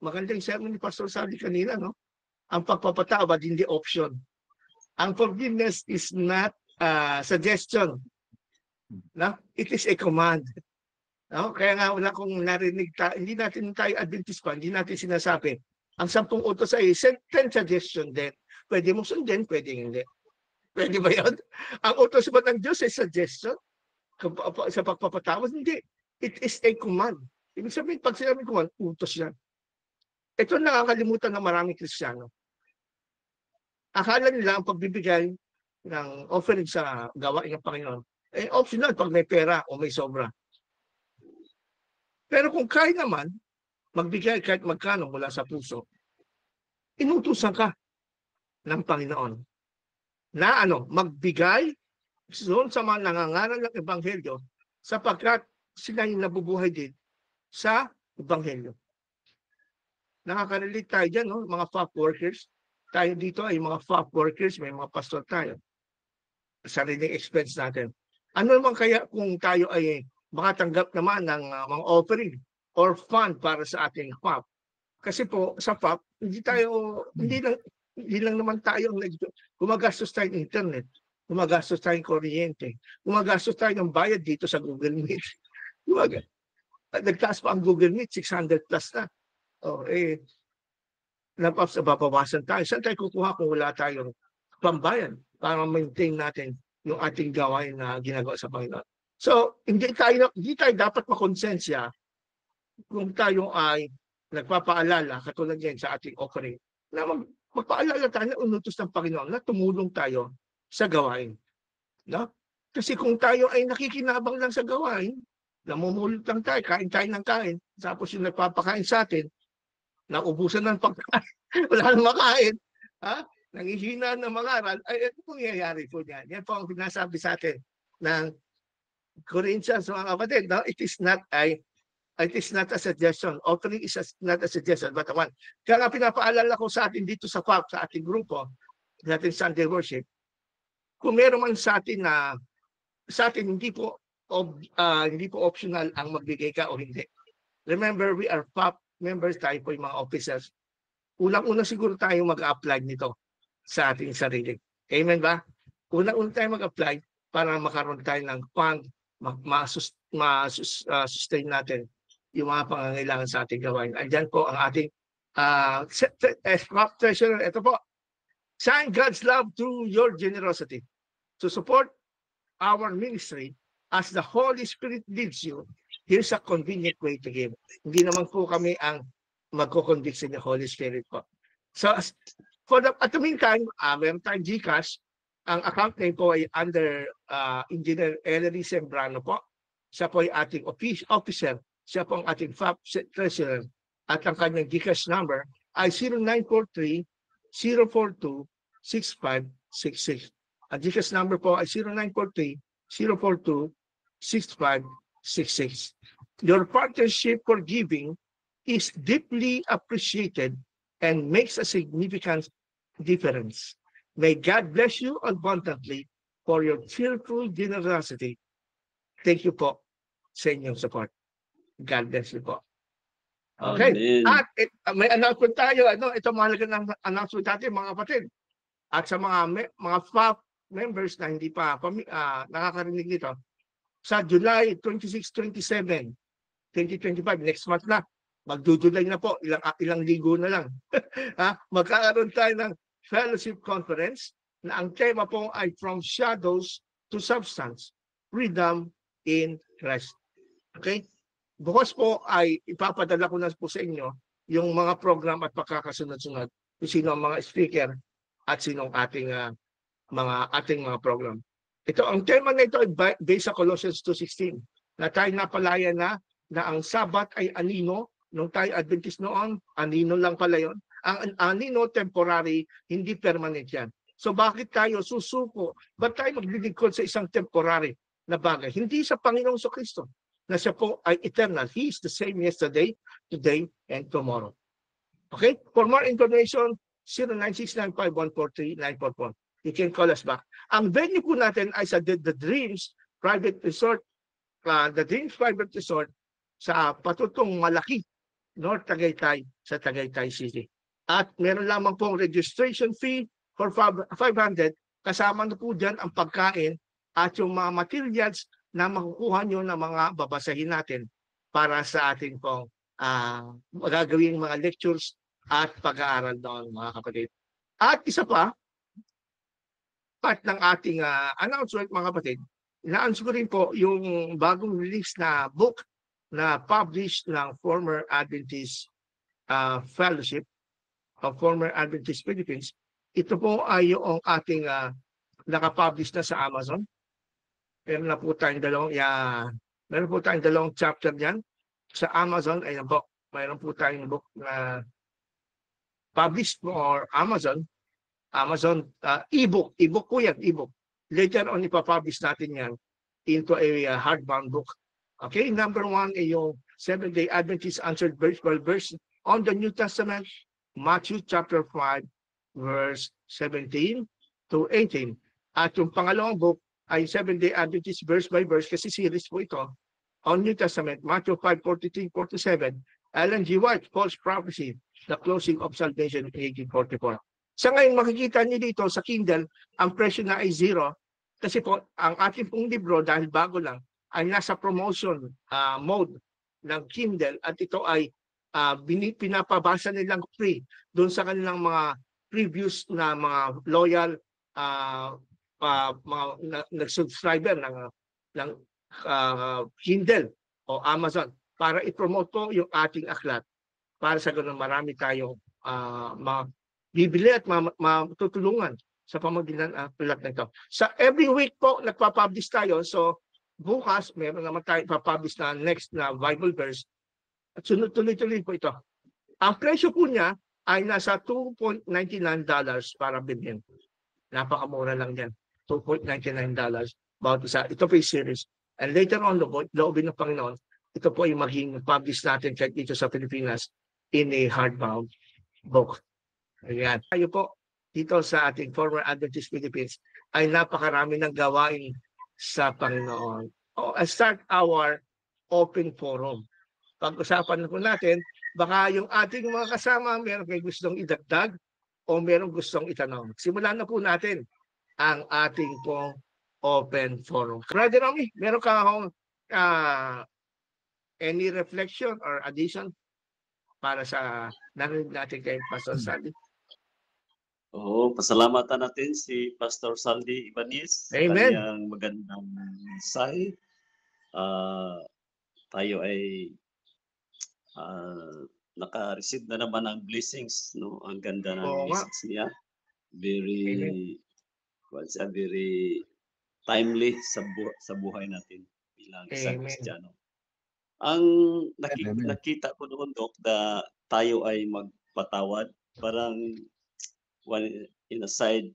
Magandang sermon ni Pastor Sally kanina, no? Ang pagpapatawad, hindi option. Ang forgiveness is not suggestion. No? It is a command. No? Kaya nga wala kong narinig, hindi natin tayo Adventist pa, hindi natin sinasabi. Ang 10 utos ay 10 suggestion din. Pwede mong sundin, pwede hindi. Pwede ba yun? Ang utos ba ng Diyos ay suggestion? Sa pagpapatawad? Hindi. It is a command. Ibig sabihin, pag sinabi command, utos yan. Ito nakakalimutan ng maraming Kristiyano. Akala nila ang pagbibigay ng offering sa gawain ng Panginoon, optional pag may pera o may sobra. Pero kung kaya naman, magbigay kahit magkano mula sa puso, inutusan ka ng Panginoon. na magbigay doon sa mga nangangaral ng ebanghelyo sapagkat sila yung nabubuhay din sa ebanghelyo. Nakaka-relate tayo dyan, no? Mga FAP workers. Tayo dito ay mga FAP workers, may mga pastor tayo. Sariling expense natin. Ano naman kaya kung tayo ay makatanggap naman ng mga offering or fund para sa ating FAP? Kasi po sa FAP, hindi lang naman tayo gumagastos tayo ng internet, gumagastos tayo ng kuryente, gumagastos tayo ng bayad dito sa Google Meet. Nagtaas pa ang Google Meet, 600 plus na. Nababawasan tayo. Saan tayo kukuha kung wala tayong pambayan para maintain natin yung ating gawain na ginagawa sa Panginoon? So, hindi tayo dapat makonsensya kung tayo ay nagpapaalala, katulad yan sa ating offering, na magpaalala tayo na unutos ng Panginoon na tumulong tayo sa gawain. No? Kasi kung tayo ay nakikinabang lang sa gawain, namumulot lang tayo, kain tayo ng kain, tapos yung nagpapakain sa atin, naubusan ng pagkain, wala nang makain, nangihina ng mangaral, ay ito mangyayari po niyan. Yan po ang pinasabi sa atin ng Corinthians, mga kapatid. No? It is not a suggestion. Offering is not a suggestion, but a one. Kaya nga pinapaalala ko sa atin dito sa FAP, sa ating grupo, sa ating Sunday worship, kung meron man sa atin hindi po optional ang magbigay ka o hindi. Remember, we are FAP members, tayo po yung mga officers. Unang-una siguro tayo mag-apply nito sa ating sarili. Amen ba? Unang-una tayo mag-apply para makaroon tayo ng fund, ma-sustain natin yung mga pangangailangan sa ating gawain. Andyan po ang ating treasurer. Ito po. Sign God's love through your generosity to support our ministry as the Holy Spirit leads you. Here's a convenient way to give. Hindi naman po kami ang magko-convict sa Holy Spirit po. So, at the meantime, meron tayong GCash. Ang account name po ay under Engineer Ellery Sembrano po. Siya po ay ating officer. Siya po ang ating FAP treasurer. At ang kanyang GCash number ay 0943-042-6566. Ang GCash number po ay 0943-042-6566. Your partnership for giving is deeply appreciated and makes a significant difference. May God bless you abundantly for your cheerful generosity. Thank you po sa inyong support. God bless you po. Okay. Amen. At may announcement tayo. Ito mahalaga ng announcement natin, mga kapatid. At sa mga FAP members na hindi pa nakakarinig nito, sa July 26, 27, 2025, next month na, magdudulay na po, ilang linggo na lang. Magkakaroon tayo ng fellowship conference na ang tema po ay From Shadows to Substance, Freedom in Christ. Okay? Bukas po ay ipapadala ko na po sa inyo yung mga program at pagkakasunod-sunod kung sino ang mga speaker at sino ang ating mga program. Ito, ang tema na ito ay based sa Colossians 2:16 na tayo napalaya na ang Sabat ay anino. Nung tayo Adventist noon, anino lang pala yun. Ang anino, temporary, hindi permanent yan. So bakit tayo susuko? Ba't tayo maglilingkod sa isang temporary na bagay? Hindi sa Panginoong Kristo na siya po ay eternal. He is the same yesterday, today, and tomorrow. Okay? For more information, 09695143-944. You can call us back. Ang venue po natin ay sa The Dreams Private Resort. The Dreams Private Resort sa patutong Malaki, North Tagaytay, sa Tagaytay City. At meron lamang pong registration fee for 500. Kasama na po dyan ang pagkain at yung mga materials na makukuha nyo na mga babasahin natin para sa ating pong magagawing mga lectures at pag-aaral doon, mga kapatid. At isa pa, part ng ating announcement, mga kapatid, ina-announce ko rin po yung bagong release na book na published ng former Adventist Fellowship of former Adventist Philippines. Ito po ay yung ating nakapublish na sa Amazon. Meron po tayong dalawang chapter diyan sa Amazon ay book. Mayroon po tayong book na published for Amazon Amazon ebook po yan, ebook. Later on, ipapublish natin yan into a hardbound book. Okay, number 1 ay yung Seventh-day Adventist answered verse by verse on the New Testament, Matthew chapter 5, verse 17 to 18. At yung pangalawang book ay Seventh-day Adventist verse by verse, kasi series po ito, on New Testament, Matthew 5, 43-47, Ellen G. White, False Prophecy, The Closing of Salvation, 1844. Sa ngayon, makikita niyo dito sa Kindle, ang presyo na ay 0. Kasi po, ang ating pong libro, dahil bago lang, ay nasa promotion mode ng Kindle at ito ay pinapabasa nilang free doon sa kanilang mga previews na mga loyal mga nag-subscriber ng Kindle o Amazon para i-promote po yung ating aklat para sa ganun marami tayong bibili at matutulungan sa pamagitan ng aklat na ito. Sa every week po nagpa-publish tayo, so bukas meron naman tayo ipapublish na next na Bible verse at sunod tuloy-tuloy po ito. Ang presyo po niya ay nasa $2.99 para bilhin. Napakamura lang yan. $2.99 bawat isa. Ito po yung series. And later on, loobin ng Panginoon, ito po ay maging publish natin kahit dito sa Pilipinas in a hardbound book. Ayan. Tayo po dito sa ating former Adventist Philippines ay napakarami ng gawain sa Panginoon. Start our open forum. Pag-usapan na po natin, baka yung ating mga kasama meron kayo gustong idagdag o meron gustong itanong. Simulan na po natin ang ating pong open forum. Brother Romy, meron ka akong any reflection or addition para sa narinig natin kay Pastor Sandy? Oo, pasalamatan natin si Pastor Sandy Ibanez sa Amen. kanyang magandang mensahe. Tayo ay naka-receive na naman ng blessings, no? Ang ganda ng message niya. Very very timely sa buhay natin bilang isang Kristiyano. Ang nakita ko noon, Dok, na tayo ay magpatawad, parang one in a side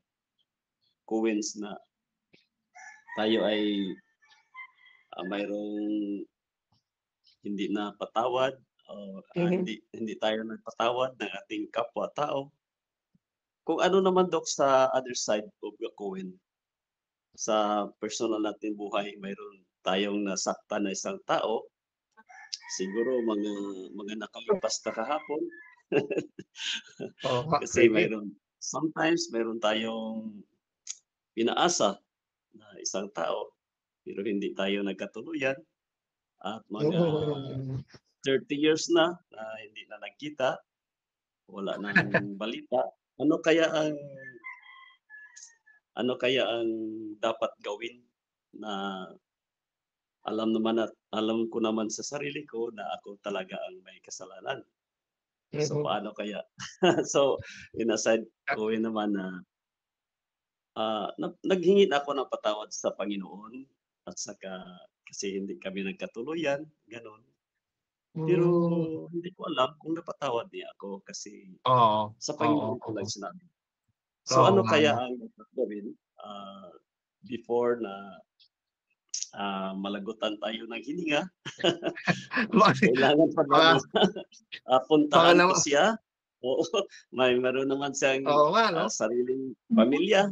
coins na tayo ay mayroong hindi na patawad o hindi tayo nagpatawad ng ating kapwa-tao. Kung ano naman, Dok, sa other side of the coin, sa personal natin buhay, mayroon tayong nasaktan na isang tao, siguro mga nakalipas na kahapon. Kasi sometimes mayroon tayong pinaasa na isang tao, pero hindi tayo nagkatuluyan. At mga 30 years na hindi na nagkita, wala nang balita. Ano kaya ang dapat gawin na alam ko naman sa sarili ko na ako talaga ang may kasalanan. So paano kaya? So in a side ko naman na naghingi ako ng patawad sa Panginoon at saka kasi hindi kami nagkatuluyan, gano'n. Pero hindi ko alam kung napatawad niya ako kasi sa Panginoon ko lang sinabi. So ano kaya ang dapat gawin before na malagutan tayo ng hininga? Kailangan pa naman puntahan ko siya. Oo, meron naman siyang sariling pamilya.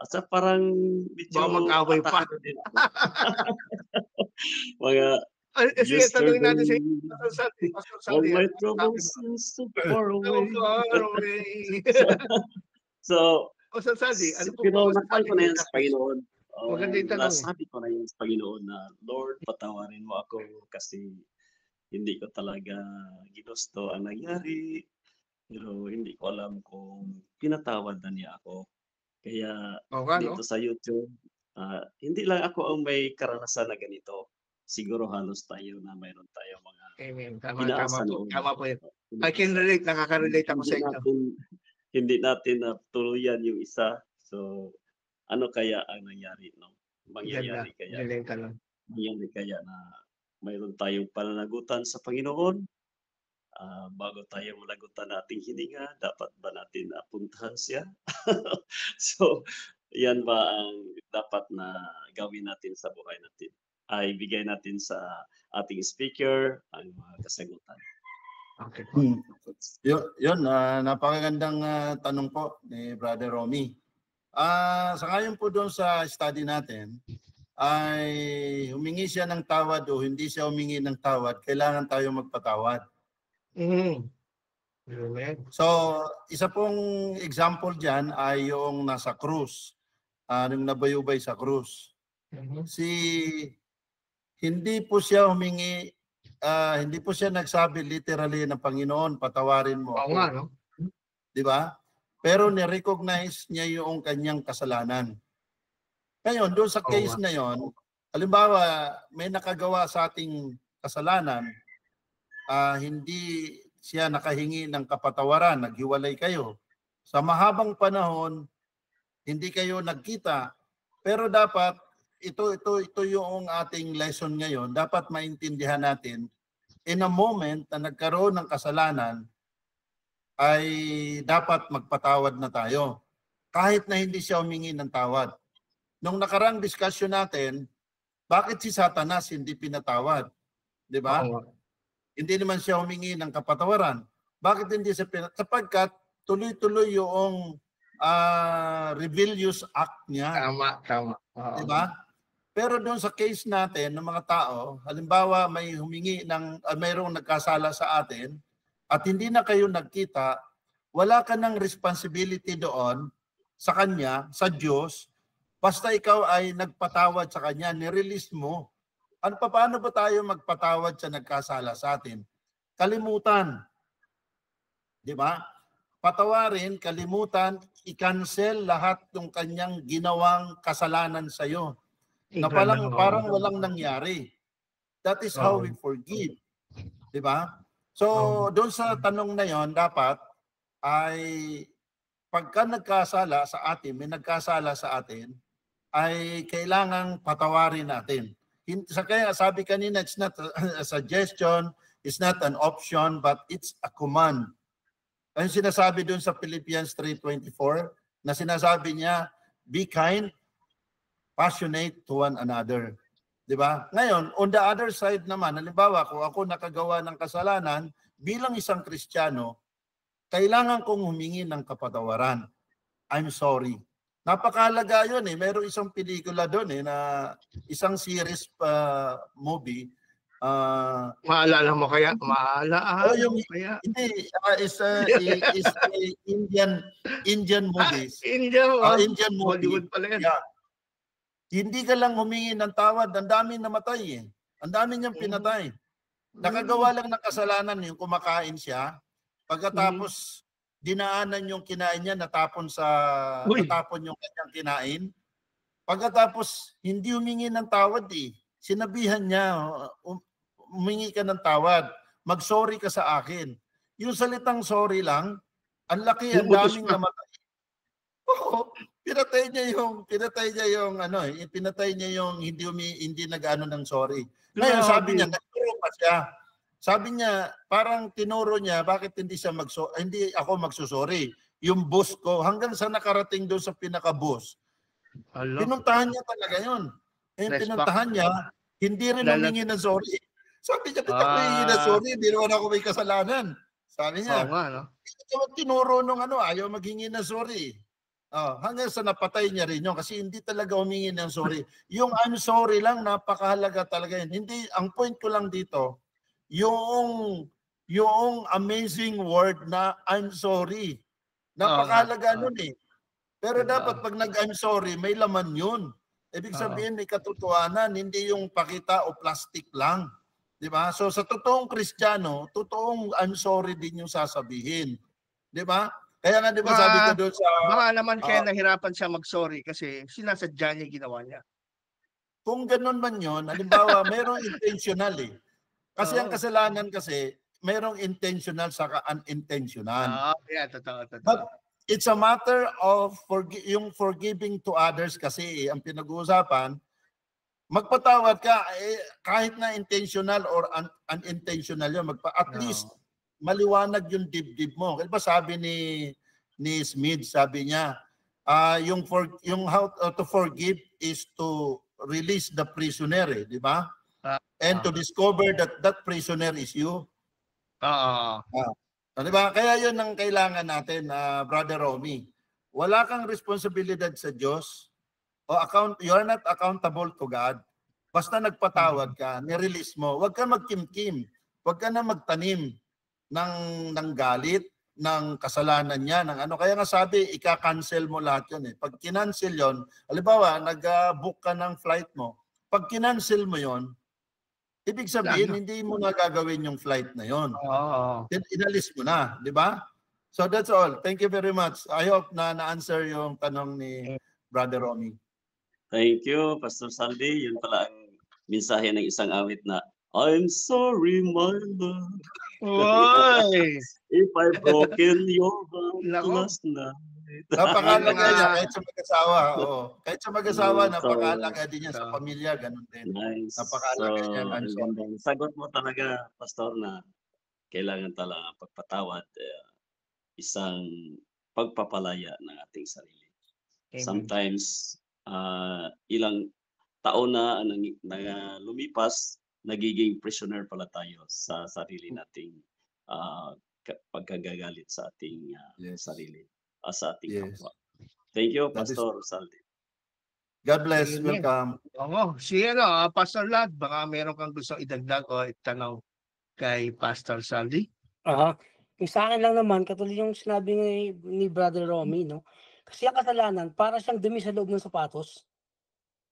At parang medyo mag-away pa. din. Mga sige, tanungin natin si Pastor Sandy. All my troubles seem so far away. So, Pastor Sandy, ano po pinunakal ko na yan sa Panginoon. Nasabi ko na yan sa Panginoon na, Lord, patawarin mo ako kasi hindi ko talaga ginusto ang nangyari. Pero hindi ko alam kung pinatawad na niya ako. Kaya dito sa YouTube, hindi lang ako ang may karanasan na ganito. Siguro halos tayo na mayroon tayo mga pinaasa noon. Tama po yun. I can relate, nakaka-relate ako sa inyo. Hindi natin natuluyan yung isa. So, ano kaya ang nangyari? No? Mangyayari kaya na mayroon tayong pananagutan sa Panginoon bago tayo malagutan ating hininga, dapat ba natin puntahan siya? So, yan ba ang dapat na gawin natin sa buhay natin? Ay bigay natin sa ating speaker ang mga kasagutan. Okay. Yun, napakagandang tanong po ni Brother Romy. Sa ngayon po doon sa study natin, ay humingi siya ng tawad o hindi siya humingi ng tawad, kailangan tayo magpatawad. Mm. Amen. So, isa pong example dyan ay yung nasa krus, nung nabayubay sa krus. Mhm. Hindi po siya humingi, hindi po siya nagsabi literally ng Panginoon, patawarin mo Oo ako. nga, no? Di ba? Pero ni-recognize niya yung kanyang kasalanan. Ngayon, doon sa Oo case nga. na yon, halimbawa, may nakagawa sa ating kasalanan, hindi siya nakahingi ng kapatawaran, naghiwalay kayo. Sa mahabang panahon, hindi kayo nagkita, pero dapat ito yung ating lesson ngayon. Dapat maintindihan natin, in a moment na nagkaroon ng kasalanan, ay dapat magpatawad na tayo. Kahit na hindi siya humingi ng tawad. Nung nakarang discussion natin, bakit si Satanas hindi pinatawad? Di ba? Oo nga. Hindi naman siya humingi ng kapatawaran. Bakit hindi siya pinatawad? Sapagkat tuloy-tuloy yung rebellious act niya. Tama. Oo. Di ba? Pero doon sa case natin ng mga tao, halimbawa may humingi ng mayroong nagkasala sa atin at hindi na kayo nagkita, wala ka ng responsibility doon sa kanya, sa Diyos, basta ikaw ay nagpatawad sa kanya, nirelease mo. Paano ba tayo magpatawad sa nagkasala sa atin? Kalimutan. Di ba? Patawarin, kalimutan, i-cancel lahat ng kanyang ginawang kasalanan sa iyo. Na parang walang nangyari. That is how we forgive. Di ba? So, doon sa tanong na yon, dapat ay pagka nagkasala sa atin, may nagkasala sa atin, ay kailangang patawarin natin. Kaya sabi kanina, it's not a suggestion, it's not an option, but it's a command. Ang sinasabi doon sa Philippians 3:24, na sinasabi niya, be kind, passionate to one another. Di ba? Ngayon, on the other side naman, halimbawa, kung ako nakagawa ng kasalanan, bilang isang Kristiyano, kailangan kong humingi ng kapatawaran. I'm sorry. Napakahalaga yun eh. Mayroong isang pelikula doon eh, na isang series movie. Maalala mo kaya? Maalala yung, mo kaya? Hindi, is Indian movies. Indian movie. Hollywood pala yan. Yeah. Hindi ka lang humingi ng tawad, ang dami namatay eh. Ang dami niyang pinatay. Nakagawa lang ng kasalanan yung kumakain siya. Pagkatapos dinaanan yung kinain niya, natapon yung kanyang kinain. Pagkatapos hindi humingi ng tawad eh. Sinabihan niya, humingi ka ng tawad. Mag-sorry ka sa akin. Yung salitang sorry lang, ang laki, ang daming namatay. Oo. Pinatay niya yung hindi nag-ano ng sorry. Ngayon sabi niya, nagturo pa siya. Sabi niya, parang tinuro niya, bakit hindi ako magsusorry. Yung boss ko, hanggang sa nakarating doon sa pinaka-boss. Pinuntahan niya talaga yun. Pinuntahan niya, hindi rin humingi ng sorry. Sabi niya, ako humingi ng sorry, hindi naman ako may kasalanan. Sabi niya, tinuro nung ayaw maghingi ng sorry. Hanggang sa napatay niya rin yun kasi hindi talaga humingi ng sorry. Yung I'm sorry lang, napakahalaga talaga yun. Hindi, ang point ko lang dito, yung amazing word na I'm sorry. Napakahalaga nun eh. Pero dapat pag nag-I'm sorry, may laman yun. Ibig sabihin may katotohanan, hindi yung pakita o plastic lang. Di ba? So sa totoong Kristiyano, totoong I'm sorry din yung sasabihin. Di ba? Kaya nga di ba sabi ko doon sa... Baka naman kaya nahirapan siya mag-sorry kasi sinasadya niya ginawa niya. Kung ganun man yun, halimbawa, mayroong intentional eh. Kasi ang kasalanan kasi, mayroong intentional saka unintentional. Totoo. But it's a matter of yung forgiving to others kasi ang pinag-uusapan, magpatawad ka kahit na intentional or unintentional yun. At least, maliwanag yung dibdib mo. Kasi ba sabi ni Smith, sabi niya, yung how to forgive is to release the prisoner, di ba? And to discover that that prisoner is you. Di ba? Kaya yun ang kailangan natin, Brother Romy. Wala kang responsibilidad sa Diyos o you are not accountable to God. Basta nagpatawad ka, nirelease mo. Huwag ka magkimkim. Huwag ka na magtanim ng galit, ng kasalanan niya, ng ano. Kaya nga sabi, ika-cancel mo lahat yun eh. Pag kinancel yun, halimbawa, nag-book ka ng flight mo. Pag kinancel mo yun, ibig sabihin, hindi mo na gagawin yung flight na yun. Inalis mo na, di ba? So that's all. Thank you very much. I hope na na-answer yung tanong ni Brother Romy. Thank you, Pastor Saldi. Yun pala ang mensahe ng isang awit na, I'm sorry, my love. Oy! If I've broken your heart last night. Napakalaga niya kahit sa mag-asawa. Kahit sa mag-asawa, napakalaga din niya sa pamilya. Ganun din. Nice. Napakalaga niya. I'm sorry. Sagot mo talaga, Pastor, na kailangan talaga pagpatawad, isang pagpapalaya ng ating sarili. Amen. Sometimes, ilang taon na lumipas, nagiging prisoner pala tayo sa sarili nating pagkagagalit sa ating sarili, sa ating kapwa. Thank you, Pastor Saldi. God bless. Welcome. Si Pastor Lad, baka meron kang gusto idagdag o itanong kay Pastor Saldi? Yung sa akin lang naman, katulad yung sinabi ni Brother Romy, no? Kasi ang kasalanan, para siyang dumi sa loob ng sapatos.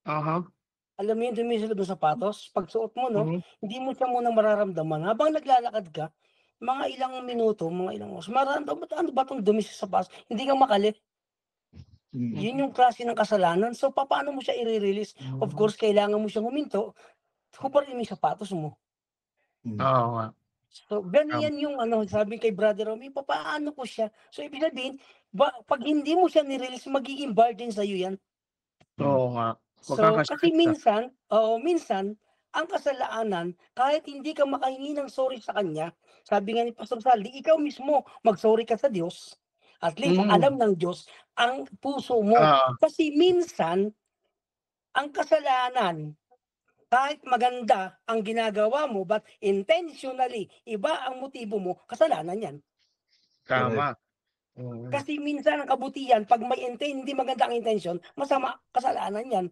Alam mo yung dumi sa loob ng sapatos? Pag suot mo, no? Hindi mo siya munang mararamdaman. Habang naglalakad ka, mga ilang minuto, mga ilang oras, mararamdaman, ano ba itong dumi sa sapatos? Hindi ka makali. Yun yung klase ng kasalanan. So, paano mo siya i-release? Of course, kailangan mo siyang huminto. Kuparin mo yung sapatos mo. So, ganyan yung sabi kay Brother Romy, paano ko siya? So, ibig sabihin, pag hindi mo siya nirelease, magiging burden sa'yo yan. Oo nga. So, kasi minsan, ang kasalanan, kahit hindi ka makahingi ng sorry sa kanya, sabi nga ni Pastor Saldi, ikaw mismo, mag-sorry ka sa Diyos. At least, alam ng Diyos ang puso mo. Kasi minsan, ang kasalanan, kahit maganda ang ginagawa mo, but intentionally, iba ang motibo mo, kasalanan yan. Tama. Kasi minsan ang kabutihan, pag hindi maganda ang intention, masama, kasalanan yan.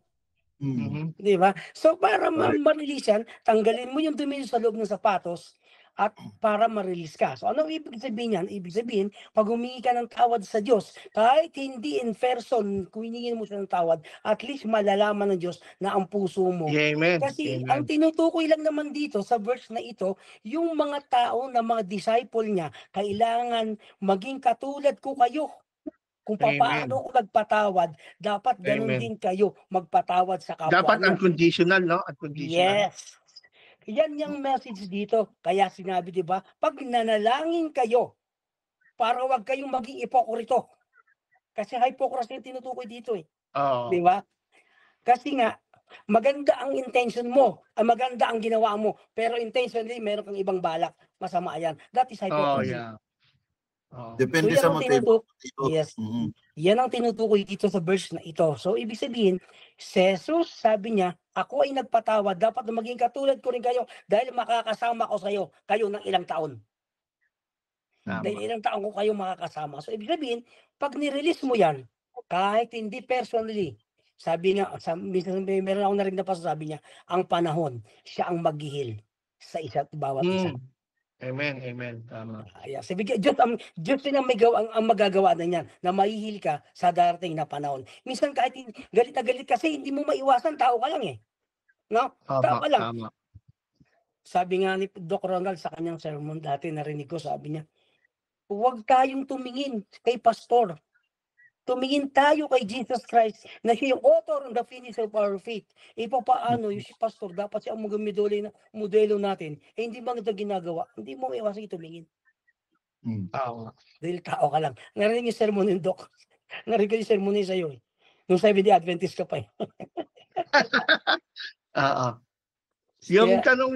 Di ba? So, para ma-release yan, tanggalin mo yung dumi sa loob ng sapatos at para ma-release ka. So, ano ibig sabihin yan? Ibig sabihin, pag humingi ka ng tawad sa Diyos, kahit hindi in person, kung hiningin mo siya ng tawad, at least malalaman ng Diyos na ang puso mo. Amen. Kasi ang tinutukoy lang naman dito sa verse na ito, yung mga tao na mga disciple niya, kailangan maging katulad ko kayo. Kung paano ko nagpatawad, dapat ganun din kayo magpatawad sa kapwa. Dapat unconditional, no? Unconditional. Yes. Yan yung message dito. Kaya sinabi, di ba, pag nanalangin kayo, para wag kayong maging ipokrito. Kasi hypocrisy yung tinutukoy dito eh. Di ba? Kasi nga, maganda ang intention mo, maganda ang ginawa mo, pero intentionally, meron kang ibang balak. Masama yan. That is hypocrisy. Depende sa motibo. Yes. Yan ang tinutukoy dito sa verse na ito. So, ibig sabihin, Jesus, sabi niya, ako ay nagpatawad, dapat na maging katulad ko rin kayo dahil makakasama ko kayo ng ilang taon. Dahil ilang taon ko kayo makakasama. So, ibig sabihin, pag nirelease mo yan, kahit hindi personally, sabi niya, meron akong narinig na sabi niya, ang panahon, siya ang maghihil sa bawat isa. Amen, amen. Tama. Sabi Diyos din ang magagawa na niyan, na mahihil ka sa darating na panahon. Minsan kahit galit na galit kasi, hindi mo maiwasan, tao ka lang eh. No? Tao ka lang. Tama. Sabi nga ni Doc Ronald sa kanyang sermon dati, narinig ko, sabi niya, huwag tayong tumingin kay pastor. Tumingin tayo kay Jesus Christ na siya yung author and the finisher of our faith. Paano yung si pastor, dapat siya ang modelo natin. Hindi ba ito ginagawa? Hindi mo iwasan tumingin. Dahil tao ka lang. Narinig yung sermon ng Doc. Narinig yung sermon niya sa'yo eh. Nung Seventh-day Adventist ka pa eh. Yung tanong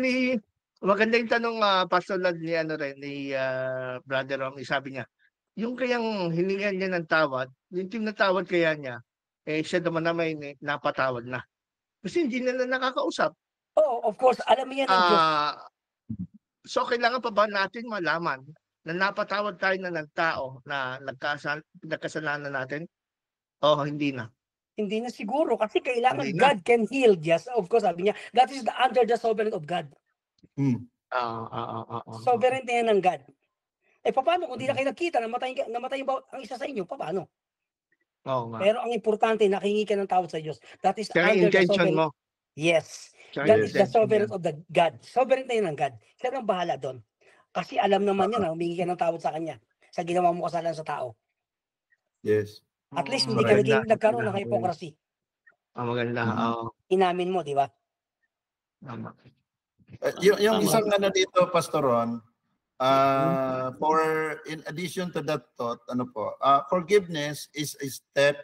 Maganda yung tanong, Pastor Lad, ni ano rin, ni Brother Romy, sabi niya, yung kayang hiningan niya ng tawad, yung tinatawad kaya niya, siya naman na may napatawad na. Kasi hindi na nakakausap. Oh, of course, alam mo yan ng Diyos. So kailangan pa ba natin malaman na napatawad tayo na ng tao na nagkasalanan natin? O hindi na? Hindi na siguro kasi kailangan Hindi na. God can heal. Yes, of course, sabi niya, that is under the sovereignty of God. Sovereignty yan ng God. Paano kung di na kayo nagkita, namatay ang isa sa inyo, paano? Oo nga. Pero ang importante, nakihingi ka ng tawad sa Diyos. That is Kaya under the intention sovereignty. mo. Yes. That is the sovereignty of the God. Sovereignty yan ng God. Siya ang bahala doon. Kasi alam naman niya na humingi ka ng tawad sa Kanya sa ginawa mo kasalanan sa tao. Yes. At least hindi ka nagkaroon ng hypocrisy. Maganda. Inamin mo, di ba? Yung isang ano dito, Pastor Ron, for in addition to that thought, forgiveness is a step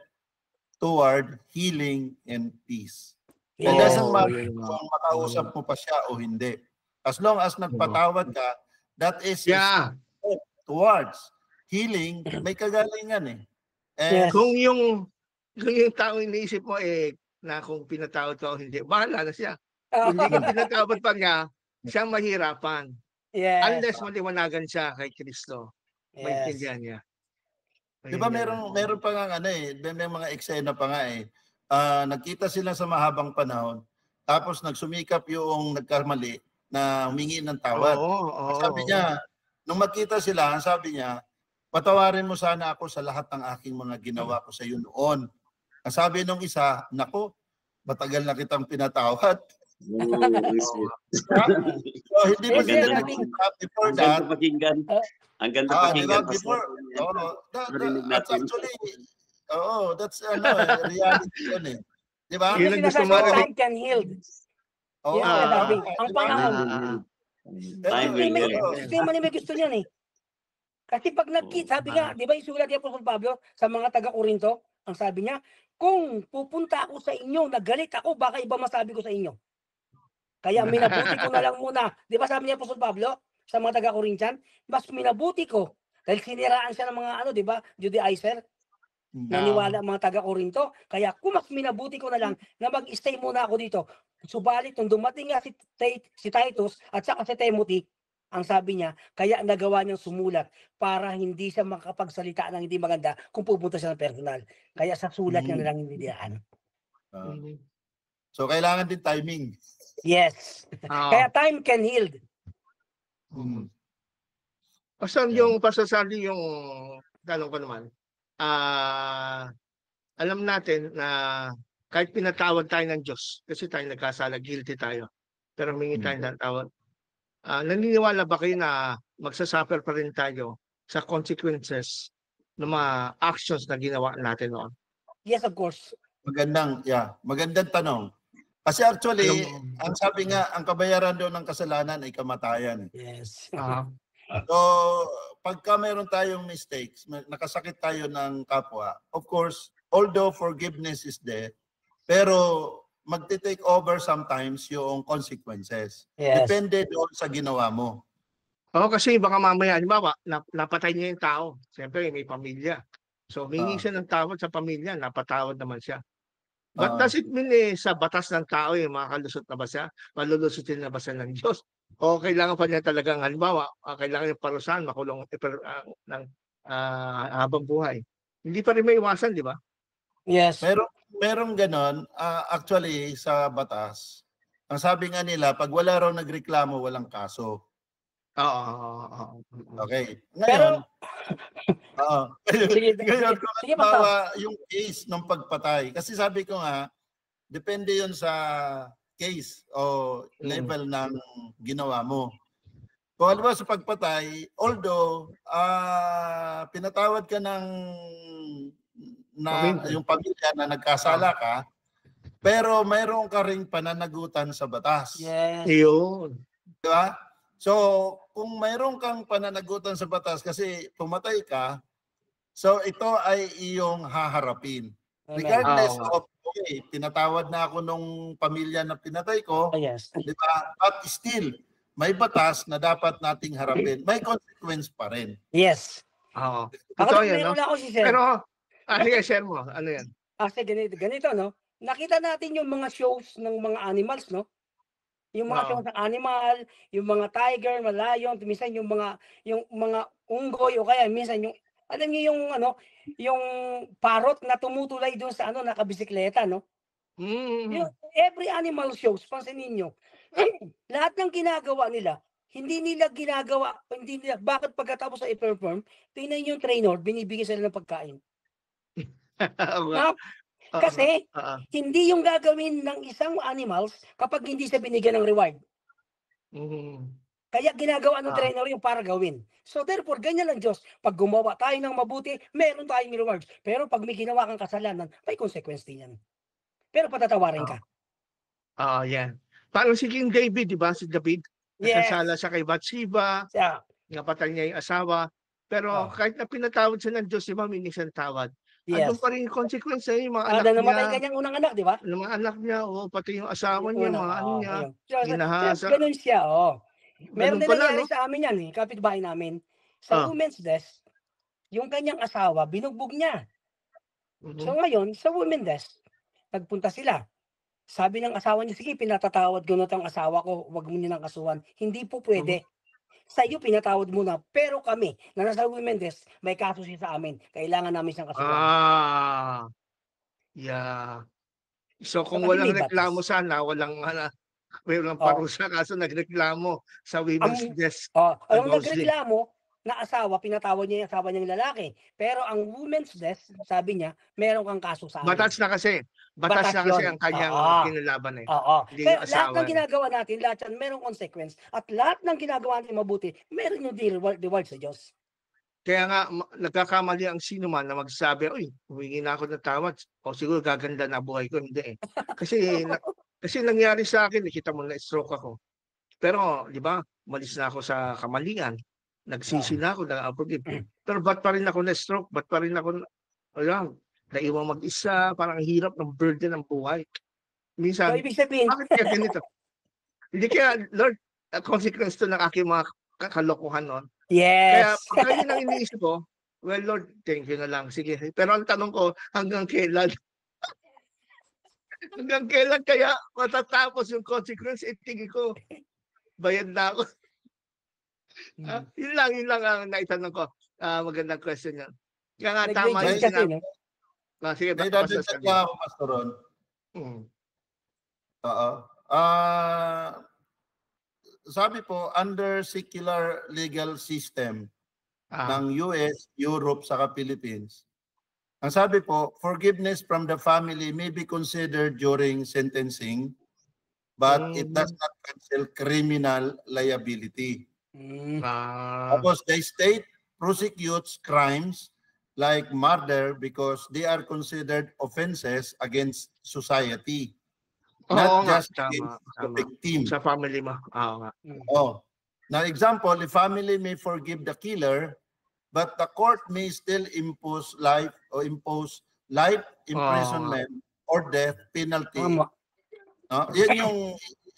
toward healing and peace. It doesn't matter kung makausap mo pa siya o hindi. As long as nagpatawad ka, that is a step towards healing. May kagalingan eh. Yes. Kung yung tao iniisip mo na kung pinatawad ka o hindi, bahala na siya. Hindi ka pinatawad pa niya, siya mahirapan. Yes. Unless maliwanagan siya kay Kristo. Maintindihan niya. Di ba meron pa nga may mga eksena pa nga nagkita sila sa mahabang panahon, tapos nagsumikap yung nagkamali na humingi ng tawad. Sabi niya, nung magkita sila, sabi niya, patawarin mo sana ako sa lahat ng aking mga ginawa ko sa iyo noon. Ang sabi nung isa, nako, matagal na kitang pinatawad. So, hindi ba sila nagkita before that? Ang ganda pakinggan. That's actually, that's reality yun eh. Di ba? Yung sinasabi, time can heal. Ang panahon. Hindi man may gusto niyan eh. Kasi pag nagkita, sabi nga, di ba yung sulat ni Apostol Pablo sa mga taga-Korinto, ang sabi niya, kung pupunta ako sa inyo, nagalit ako, baka iba masabi ko sa inyo. Kaya minabuti ko na lang muna. Di ba sabi ni Apostol Pablo sa mga taga-Korintian, mas minabuti ko. Dahil siniraan siya ng mga di ba, Judaizer, naniwala ang mga taga-Korinto. Kaya kung mas minabuti ko na lang na mag-stay muna ako dito. Subalit, nung dumating nga si Titus at saka si Timothy, ang sabi niya, kaya nagawa niyang sumulat para hindi siya makapagsalita ng hindi maganda kung pupunta siya ng personal. Kaya sa sulat niya na lang hindi diyaan. So, kailangan din timing. Yes. Kaya time can heal. Pastor, yung pasasali yung tanong ko naman, alam natin na kahit pinatawad tayo ng Diyos, kasi tayo nagkasala, guilty tayo, pero humingi tayo ng tawad. Naniniwala ba kayo na magsasuffer pa rin tayo sa consequences ng mga actions na ginawa natin noon? Yes, of course. Magandang tanong. Kasi actually, ang sabi nga, ang kabayaran doon ng kasalanan ay kamatayan. Yes. So, pagka meron tayong mistakes, nakasakit tayo ng kapwa, of course, although forgiveness is there, pero magte-take over sometimes yung consequences. Yes. Depende doon sa ginawa mo. Kasi baka mamaya, halimbawa, napatay niya yung tao. Siyempre, may pamilya. So, humingi siya ng tawad sa pamilya, napatawad naman siya. But does it mean sa batas ng tao, makalusot na ba siya? Malulusutin na ba siya ng Diyos? O kailangan pa niya talagang, halimbawa, kailangan yung parusahan, makulong ng habang buhay. Hindi pa rin may iwasan, di ba? Yes. Merong ganon, actually sa batas, ang sabi nga nila, pag wala raw nagreklamo, walang kaso. Okay. Ngayon, ngayon kung halimbawa yung case ng pagpatay, kasi sabi ko nga, depende yun sa case o level ng ginawa mo. Kung halimbawa sa pagpatay, although pinatawad ka ng yung pamilya na nagkasala ka, pero mayroon ka ring pananagutan sa batas. Yes. Yun. Diba? So, kung mayroon kang pananagutan sa batas kasi pumatay ka, so ito ay iyong haharapin. Regardless of, pinatawad na ako nung pamilya na pinatay ko, Yes. diba? But still, may batas na dapat nating harapin. May consequence pa rin. Yes. Oo. Ako Totoo din, yan, no? meron lang ako si Sir. Pero, sige, share mo. Ano yan? Kasi ganito, no? Nakita natin yung mga shows ng mga animals, no? Yung mga Oo. shows ng animal, yung mga tiger, mga lion, minsan yung mga unggoy o kaya minsan yung alam niyo yung yung parrot na tumutulay doon sa nakabisikleta, no? Mm. Every animal shows, pansinin niyo. Lahat ng ginagawa nila, hindi nila bakit pagkatapos sa i-perform, tingnan yung trainer, binibigyan sila ng pagkain. Oo nga. No? Oo Kasi, nga. Oo. hindi yung gagawin ng isang animals kapag hindi siya binigyan ng reward. Mm. Kaya ginagawa ng Ah. trainer yung para gawin. So therefore, ganyan lang Diyos. Pag gumawa tayo ng mabuti, meron tayong rewards. Pero pag may ginawa kang kasalanan, may consequence din yan. Pero patatawarin ka. Oo, yan. Parang si King David, di ba? Si David. Yes. Nakasala siya kay Bathsheba, Siya. napatay niya yung asawa. Pero kahit na pinatawad siya ng Diyos, di ba, may siyang tawad. Yes. Andun pa rin yung consequence niya, yung mga anak Na namatay niya. kanyang unang anak, di ba? Yung mga anak niya, pati yung asawa niya, mga ano niya. Ayun. So, Ginahasa. ganun siya, Meron Ganun din pala, nangyari no? sa amin yan, kapitbahay namin. Sa women's desk, yung kanyang asawa, binugbog niya. So ngayon, sa women's desk, nagpunta sila. Sabi ng asawa niya, sige, pinatatawad ko na ang asawa ko, wag mo nilang kasuhan. Hindi po pwede. Sa iyo, pinatawad mo na. Pero kami, na nasa women's desk, may kaso siya sa amin. Kailangan namin siyang kasuhan. Yeah. So kung kasi walang may batas. reklamo sana, walang parusa, kaso nagreklamo sa women's desk. Ang nagreklamo na asawa, pinatawad niya yung asawa niyang lalaki. Pero ang women's desk, sabi niya, meron kang kaso sa amin. Batas na kasi. Batas na kasi ang kanyang kinalaban eh. Hindi Kaya yung lahat asawa. ng ginagawa natin, lahat yan, merong consequence. At lahat ng ginagawa natin mabuti, meron yung reward sa Diyos. Kaya nga, nagkakamali ang sino man na magsasabi, uy, humingi na ako ng tawad. O siguro gaganda na buhay ko. Hindi eh. Kasi nangyari sa akin, nakita mo na stroke ako. Pero, di ba, malis na ako sa kamalian. Nagsisi na ako, nag-forgive. Pero ba't pa rin ako na-stroke? Ba't pa rin ako, naiwang mag-isa, parang hirap ng burden ng buhay. Minsan, So, ibig sabihin, bakit kaya ganito? Hindi kaya, Lord, consequence to ng aking mga kalokohan noon. Kaya yes. pag yun ang iniisip ko, well, Lord, thank you na lang. Sige. Pero ang tanong ko, hanggang kailan? Hanggang kailan kaya matatapos yung consequence? Tingin ko, bayad na ako. Yun lang ang naitanong ko. Magandang question yan. Kaya nga, tama yung kasi, sinabi. no? Sige, May dadagdag lang ako, Pastor Ron. Sabi po, under secular legal system ng US, Europe, saka Philippines, ang sabi po, forgiveness from the family may be considered during sentencing, but it does not cancel criminal liability. Tapos the state prosecutes crimes like murder because they are considered offenses against society. Not just against the victim. Sa family mo. Now, example, the family may forgive the killer, but the court may still impose life imprisonment or death penalty.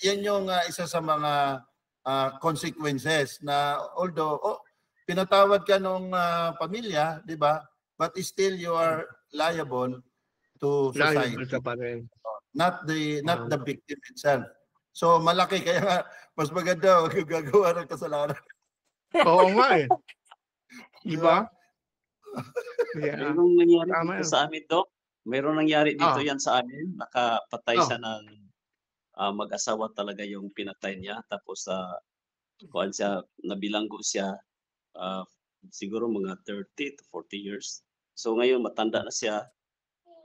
Yan yung isa sa mga consequences na although pinatawad ka nung pamilya, di ba? But still you are liable to society. Liable ka pa rin. Not the victim itself. So malaki, kaya nga mas maganda huwag gagawa ng kasalanan. Oo nga eh. Diba? Mayroong nangyari dito sa amin, Doc. Mayroong nangyari dito yan sa amin. Nakapatay siya ng mag-asawa talaga yung pinatay niya. Tapos nabilanggo siya siguro mga 30 to 40 years. So ngayon matanda na siya.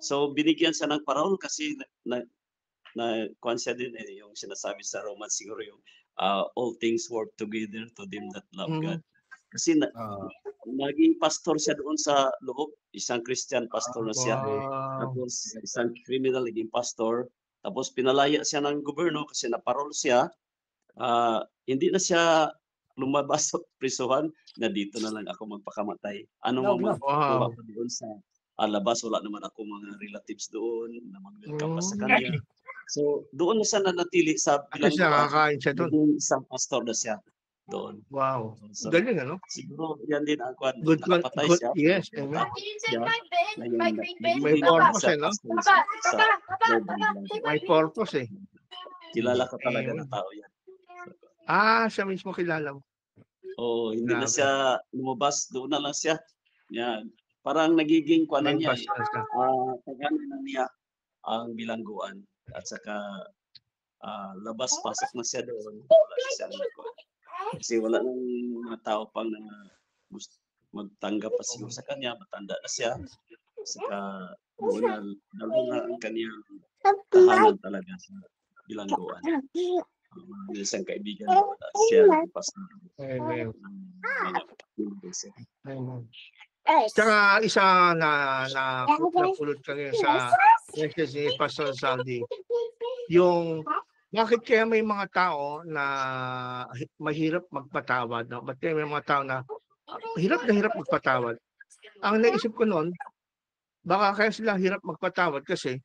So binigyan siya ng parol kasi kuwan siya din yung sinasabi sa Romans siguro yung all things work together to them that love God. Kasi naging pastor siya doon sa loob, isang Christian pastor na siya. Tapos isang criminal naging pastor. Tapos pinalaya siya ng gobyerno kasi naparol siya. Hindi na siya lumabas sa prisuhan na dito na lang ako magpakamatay. Ano magpakawa doon sa labas, wala naman ako mga relatives doon na mag-welcome pa sa kanya. So, doon na siya nanatili sa Kasi bilangguan. nakakain siya doon. Naging isang pastor na siya doon. Wow. So, Galing, ano? siguro yan din ang kwan. Good, Nakapatay good. siya. Yes, pero amen. natapos siya. Ngayon, May purpose, eh, no? sa loob ng bilangguan. May purpose, eh. Kilala ko talaga Amen. na tao yan. Siya mismo kilala mo. Oo, hindi na Grabe. siya lumabas. Doon na lang siya. Yan. Parang nagiging kwan na Main niya. pastor siya. Tagalan na niya ang bilangguan. At saka labas-pasok na siya doon. Wala na siya nagkuhan. Kasi wala nang mga tao pang na gusto magtanggap pa siguro sa kanya. Matanda na siya. Saka dalo na ang kanyang tahanan talaga sa bilangguan. Isang kaibigan ko na siya pastor Amen. ng mga pinagdesa. Amen. Tsaka isa na napulot ka ngayon sa message ni Pastor Saldi, yung bakit kaya may mga tao na mahirap magpatawad, no? Bakit kaya may mga tao na hirap magpatawad? Ang naisip ko noon, baka kaya sila hirap magpatawad kasi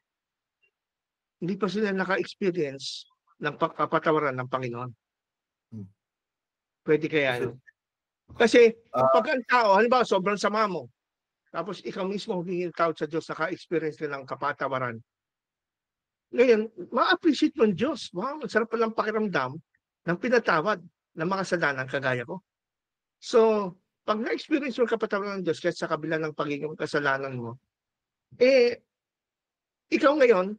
hindi pa sila naka-experience ng kapatawaran ng Panginoon. Pwede kaya yun. Kasi pag ang tao, halimbawa sobrang sama mo, tapos ikaw mismo humingi ng tawad sa Diyos, naka-experience ka ng kapatawaran. Ngayon, ma-appreciate mo ang Diyos. Wow, ang sarap palang pakiramdam ng pinatawad ng mga kasalanan kagaya ko. So, pag na-experience mo ang kapatawaran ng Diyos kahit sa kabila ng pagiging kasalanan mo, ikaw ngayon,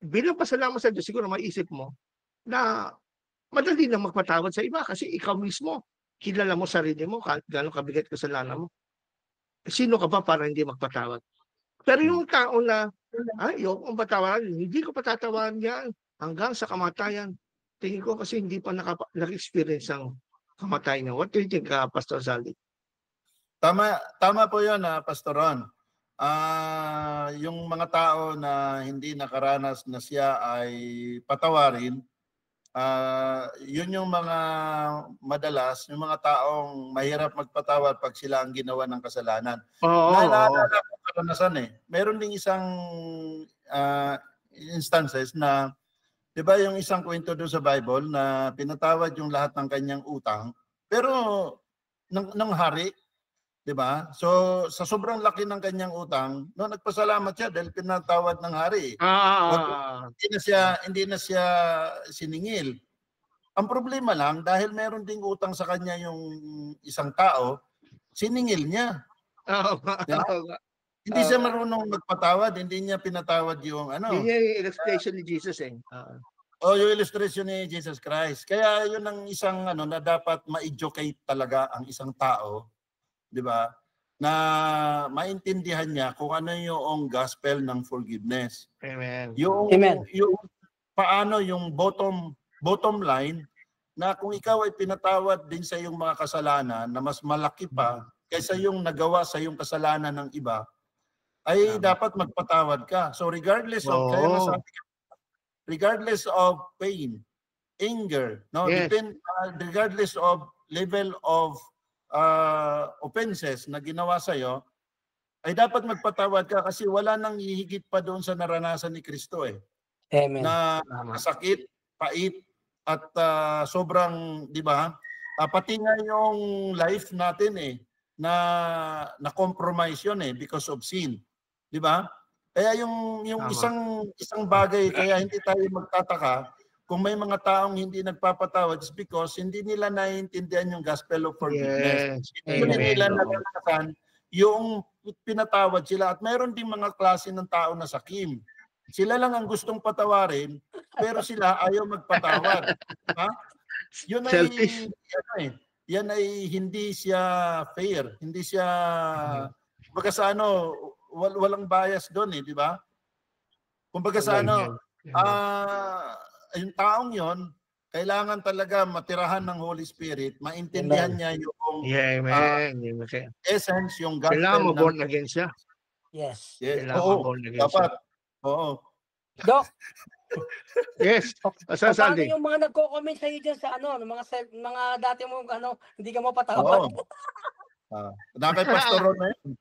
bilang pasalamat sa Diyos, siguro maisip mo na madali na magpatawad sa iba kasi ikaw mismo, kilala mo sarili mo, gano'ng kabigat kasalanan mo. Sino ka ba para hindi magpatawad? Pero yung tao na, ayoko kong patawaran, hindi ko patatawaran yan hanggang sa kamatayan. Tingin ko kasi hindi pa naka-experience ang kamatayan niya. What do you think, Pastor Saldi? Tama po yun, Pastor Ron. Yung mga tao na hindi nakaranas na siya ay patawarin, yun yung mga madalas, yung mga taong mahirap magpatawad pag sila ang ginawa ng kasalanan. Naalala ko karanasan Meron ding isang instances na, di ba yung isang kwento doon sa Bible na pinatawad yung lahat ng kanyang utang, pero ng hari, di ba? So sa sobrang laki ng kanyang utang, nagpasalamat siya dahil pinatawad ng hari. Hindi na siya siningil. Ang problema lang, dahil meron ding utang sa kanya yung isang tao, siningil niya. Hindi siya marunong magpatawad, hindi niya pinatawad yung Hindi niya yung illustration ni Jesus yung illustration ni Jesus Christ. Kaya yun ang isang na dapat ma-educate talaga ang isang tao, di ba? Na maintindihan niya kung ano yung gospel ng forgiveness. Amen. Yung paano yung bottom line na kung ikaw ay pinatawad din sa iyong mga kasalanan na mas malaki pa kaysa yung nagawa sa iyong kasalanan ng iba, ay dapat magpatawad ka. So regardless of regardless of pain, anger, regardless of level of offenses na ginawa sa iyo, ay dapat magpatawad ka kasi wala nang hihigit pa doon sa naranasan ni Kristo Amen. na sakit, pait at sobrang, di ba? Pati nga yung life natin na compromise yun because of sin. Di ba? Kaya yung isang bagay, kaya hindi tayo magtataka kung may mga taong hindi nagpapatawad is because hindi nila naiintindihan yung gospel of forgiveness. Hindi nila naranasan yung pinatawad sila. At mayroon din mga klase ng tao na sakim. Sila lang ang gustong patawarin, pero sila ayaw magpatawad. Yun ay, yan ay hindi siya fair. Hindi siya, baga sa walang bias doon di ba? Kumbaga sa yung taong yon kailangan talaga matirahan ng Holy Spirit, maintindihan niya yung essence, yung gospel. Kailangan mo born again siya. Yes. Kailangan born again dapat. siya. Oo. Doc. Yes. Paano yung mga nagko-comment sa iyo dyan sa mga dati mo hindi ka mapatawad? Na kay Pastor Ron na yun.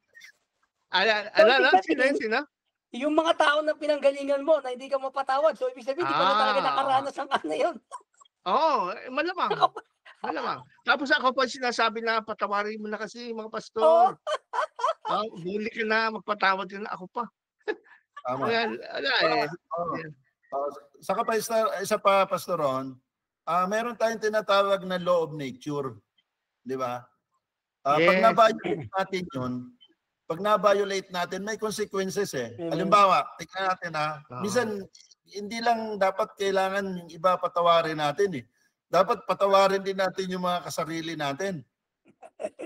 Sino? yung mga tao na pinanggalingan mo na hindi ka mapatawad. So, ibig sabihin, hindi ka na talaga nakaranas ng ano yun. Oo, malamang. Malamang. Tapos ako pa sinasabi na patawarin mo na kasi mga Oo. pastor. Huli ka na, magpatawad ka na. Ako pa. Tama. Well, wala eh. Oo. Yeah. Saka pa isa pa, Pastor Ron, meron tayong tinatawag na law of nature. Di ba? Pag Yes. na-violate natin yun, pag na-violate natin, may consequences eh. Amen. Halimbawa, tingnan natin Oo. minsan, hindi lang dapat kailangan yung iba patawarin natin eh. Dapat patawarin din natin yung mga kasarili natin.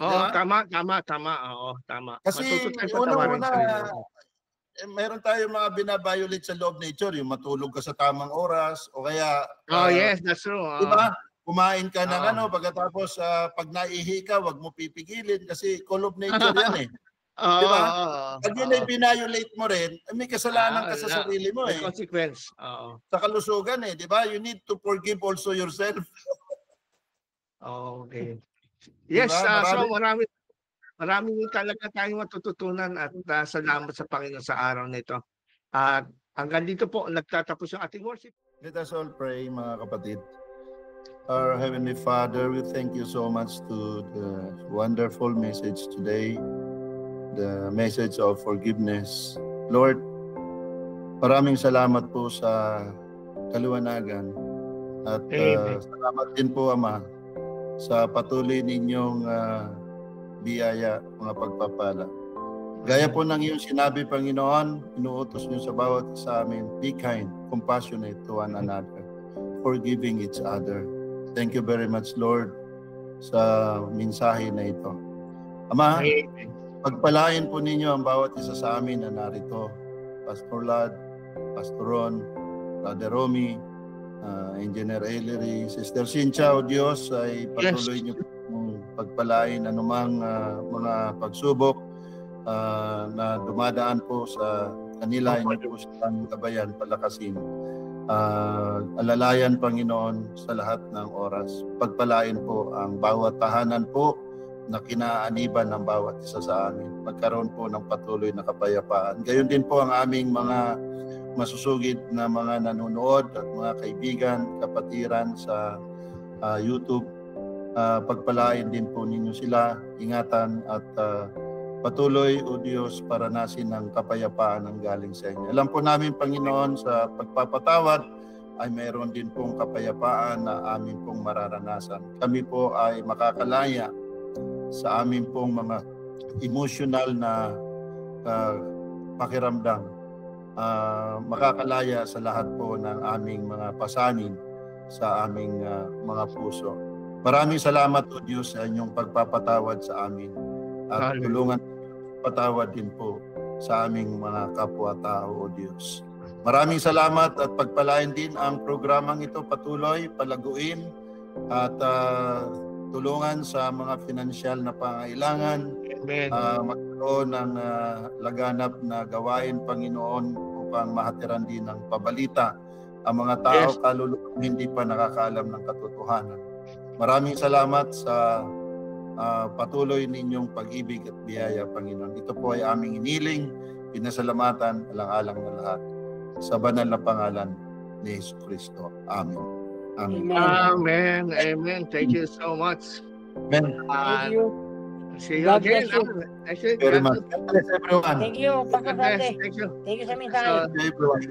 Oo, Diba? tama. Oo, tama. Kasi Matuto tayong patawarin unang-una, sarili natin. meron tayong mga binabiolate sa law of nature, yung matulog ka sa tamang oras, o kaya, Oh, yes, that's true. di ba? Kumain ka ng Oo. pagkatapos pag naihi ka, wag mo pipigilin kasi call of nature yan eh. Oo, Di ba? oo, Pag yun ay binaviolate mo rin, may kasalanan ka sa sarili mo may eh. consequence. Oo. Sa kalusugan eh, di ba? You need to forgive also yourself. Okay. Yes, Diba? so marami talaga tayong matututunan at salamat sa Panginoon sa araw na ito. At hanggang dito po nagtatapos yung ating worship. Let us all pray, mga kapatid. Our Heavenly Father, we thank you so much to the wonderful message today, the message of forgiveness. Lord, maraming salamat po sa kaliwanagan at Amen. salamat din po, Ama, sa patuloy ninyong biyaya, mga pagpapala. Gaya po ng iyong sinabi, Panginoon, inuutos niyo sa bawat sa amin, be kind, compassionate to one another, forgiving each other. Thank you very much, Lord, sa mensahe na ito. Ama, Amen. pagpalain po ninyo ang bawat isa sa amin na narito. Pastor Lad, Pastor Ron, Brother Romy, Engineer Ellery, Sister Cynthia, o Diyos, ay patuloy niyo pong pagpalain anumang mga pagsubok na dumadaan po sa kanila, inyo po silang gabayan, palakasin. Alalayan, Panginoon, sa lahat ng oras. Pagpalain po ang bawat tahanan po na kinaaniban ng bawat isa sa amin. Magkaroon po ng patuloy na kapayapaan. Gayon din po ang aming mga masusugid na mga nanonood at mga kaibigan, kapatiran sa YouTube. Pagpalain din po ninyo sila, ingatan at patuloy, O Diyos, paranasin ng kapayapaan ang galing sa inyo. Alam po namin, Panginoon, sa pagpapatawad ay mayroon din pong kapayapaan na amin pong mararanasan. Kami po ay makakalaya sa amin pong mga emotional na pakiramdam. Makakalaya sa lahat po ng aming mga pasanin sa aming mga puso. Maraming salamat, O Diyos, sa inyong pagpapatawad sa amin at tulungan patawad din po sa aming mga kapwa-tao, O Diyos. Maraming salamat at pagpalain din ang programang ito, patuloy, palaguin at tulungan sa mga pinansyal na pangailangan. Amen. Magkaroon ng laganap na gawain, Panginoon, upang mahatiran din ng pabalita ang mga tao, Yes. kaluluwang hindi pa nakakaalam ng katotohanan. Maraming salamat sa patuloy ninyong pag-ibig at biyaya, Panginoon. Ito po ay aming iniling, pinasalamatan, alang-alang na lahat. Sa banal na pangalan ni Jesucristo. Amen. Amen. Amen. Amen. Thank you so much. Amen. Thank you. See you God again. bless you. Actually, Very much. God bless everyone. Thank you, Pastor God bless. Dante. Thank you. Thank you sa mensahe. So, Thank you, everyone.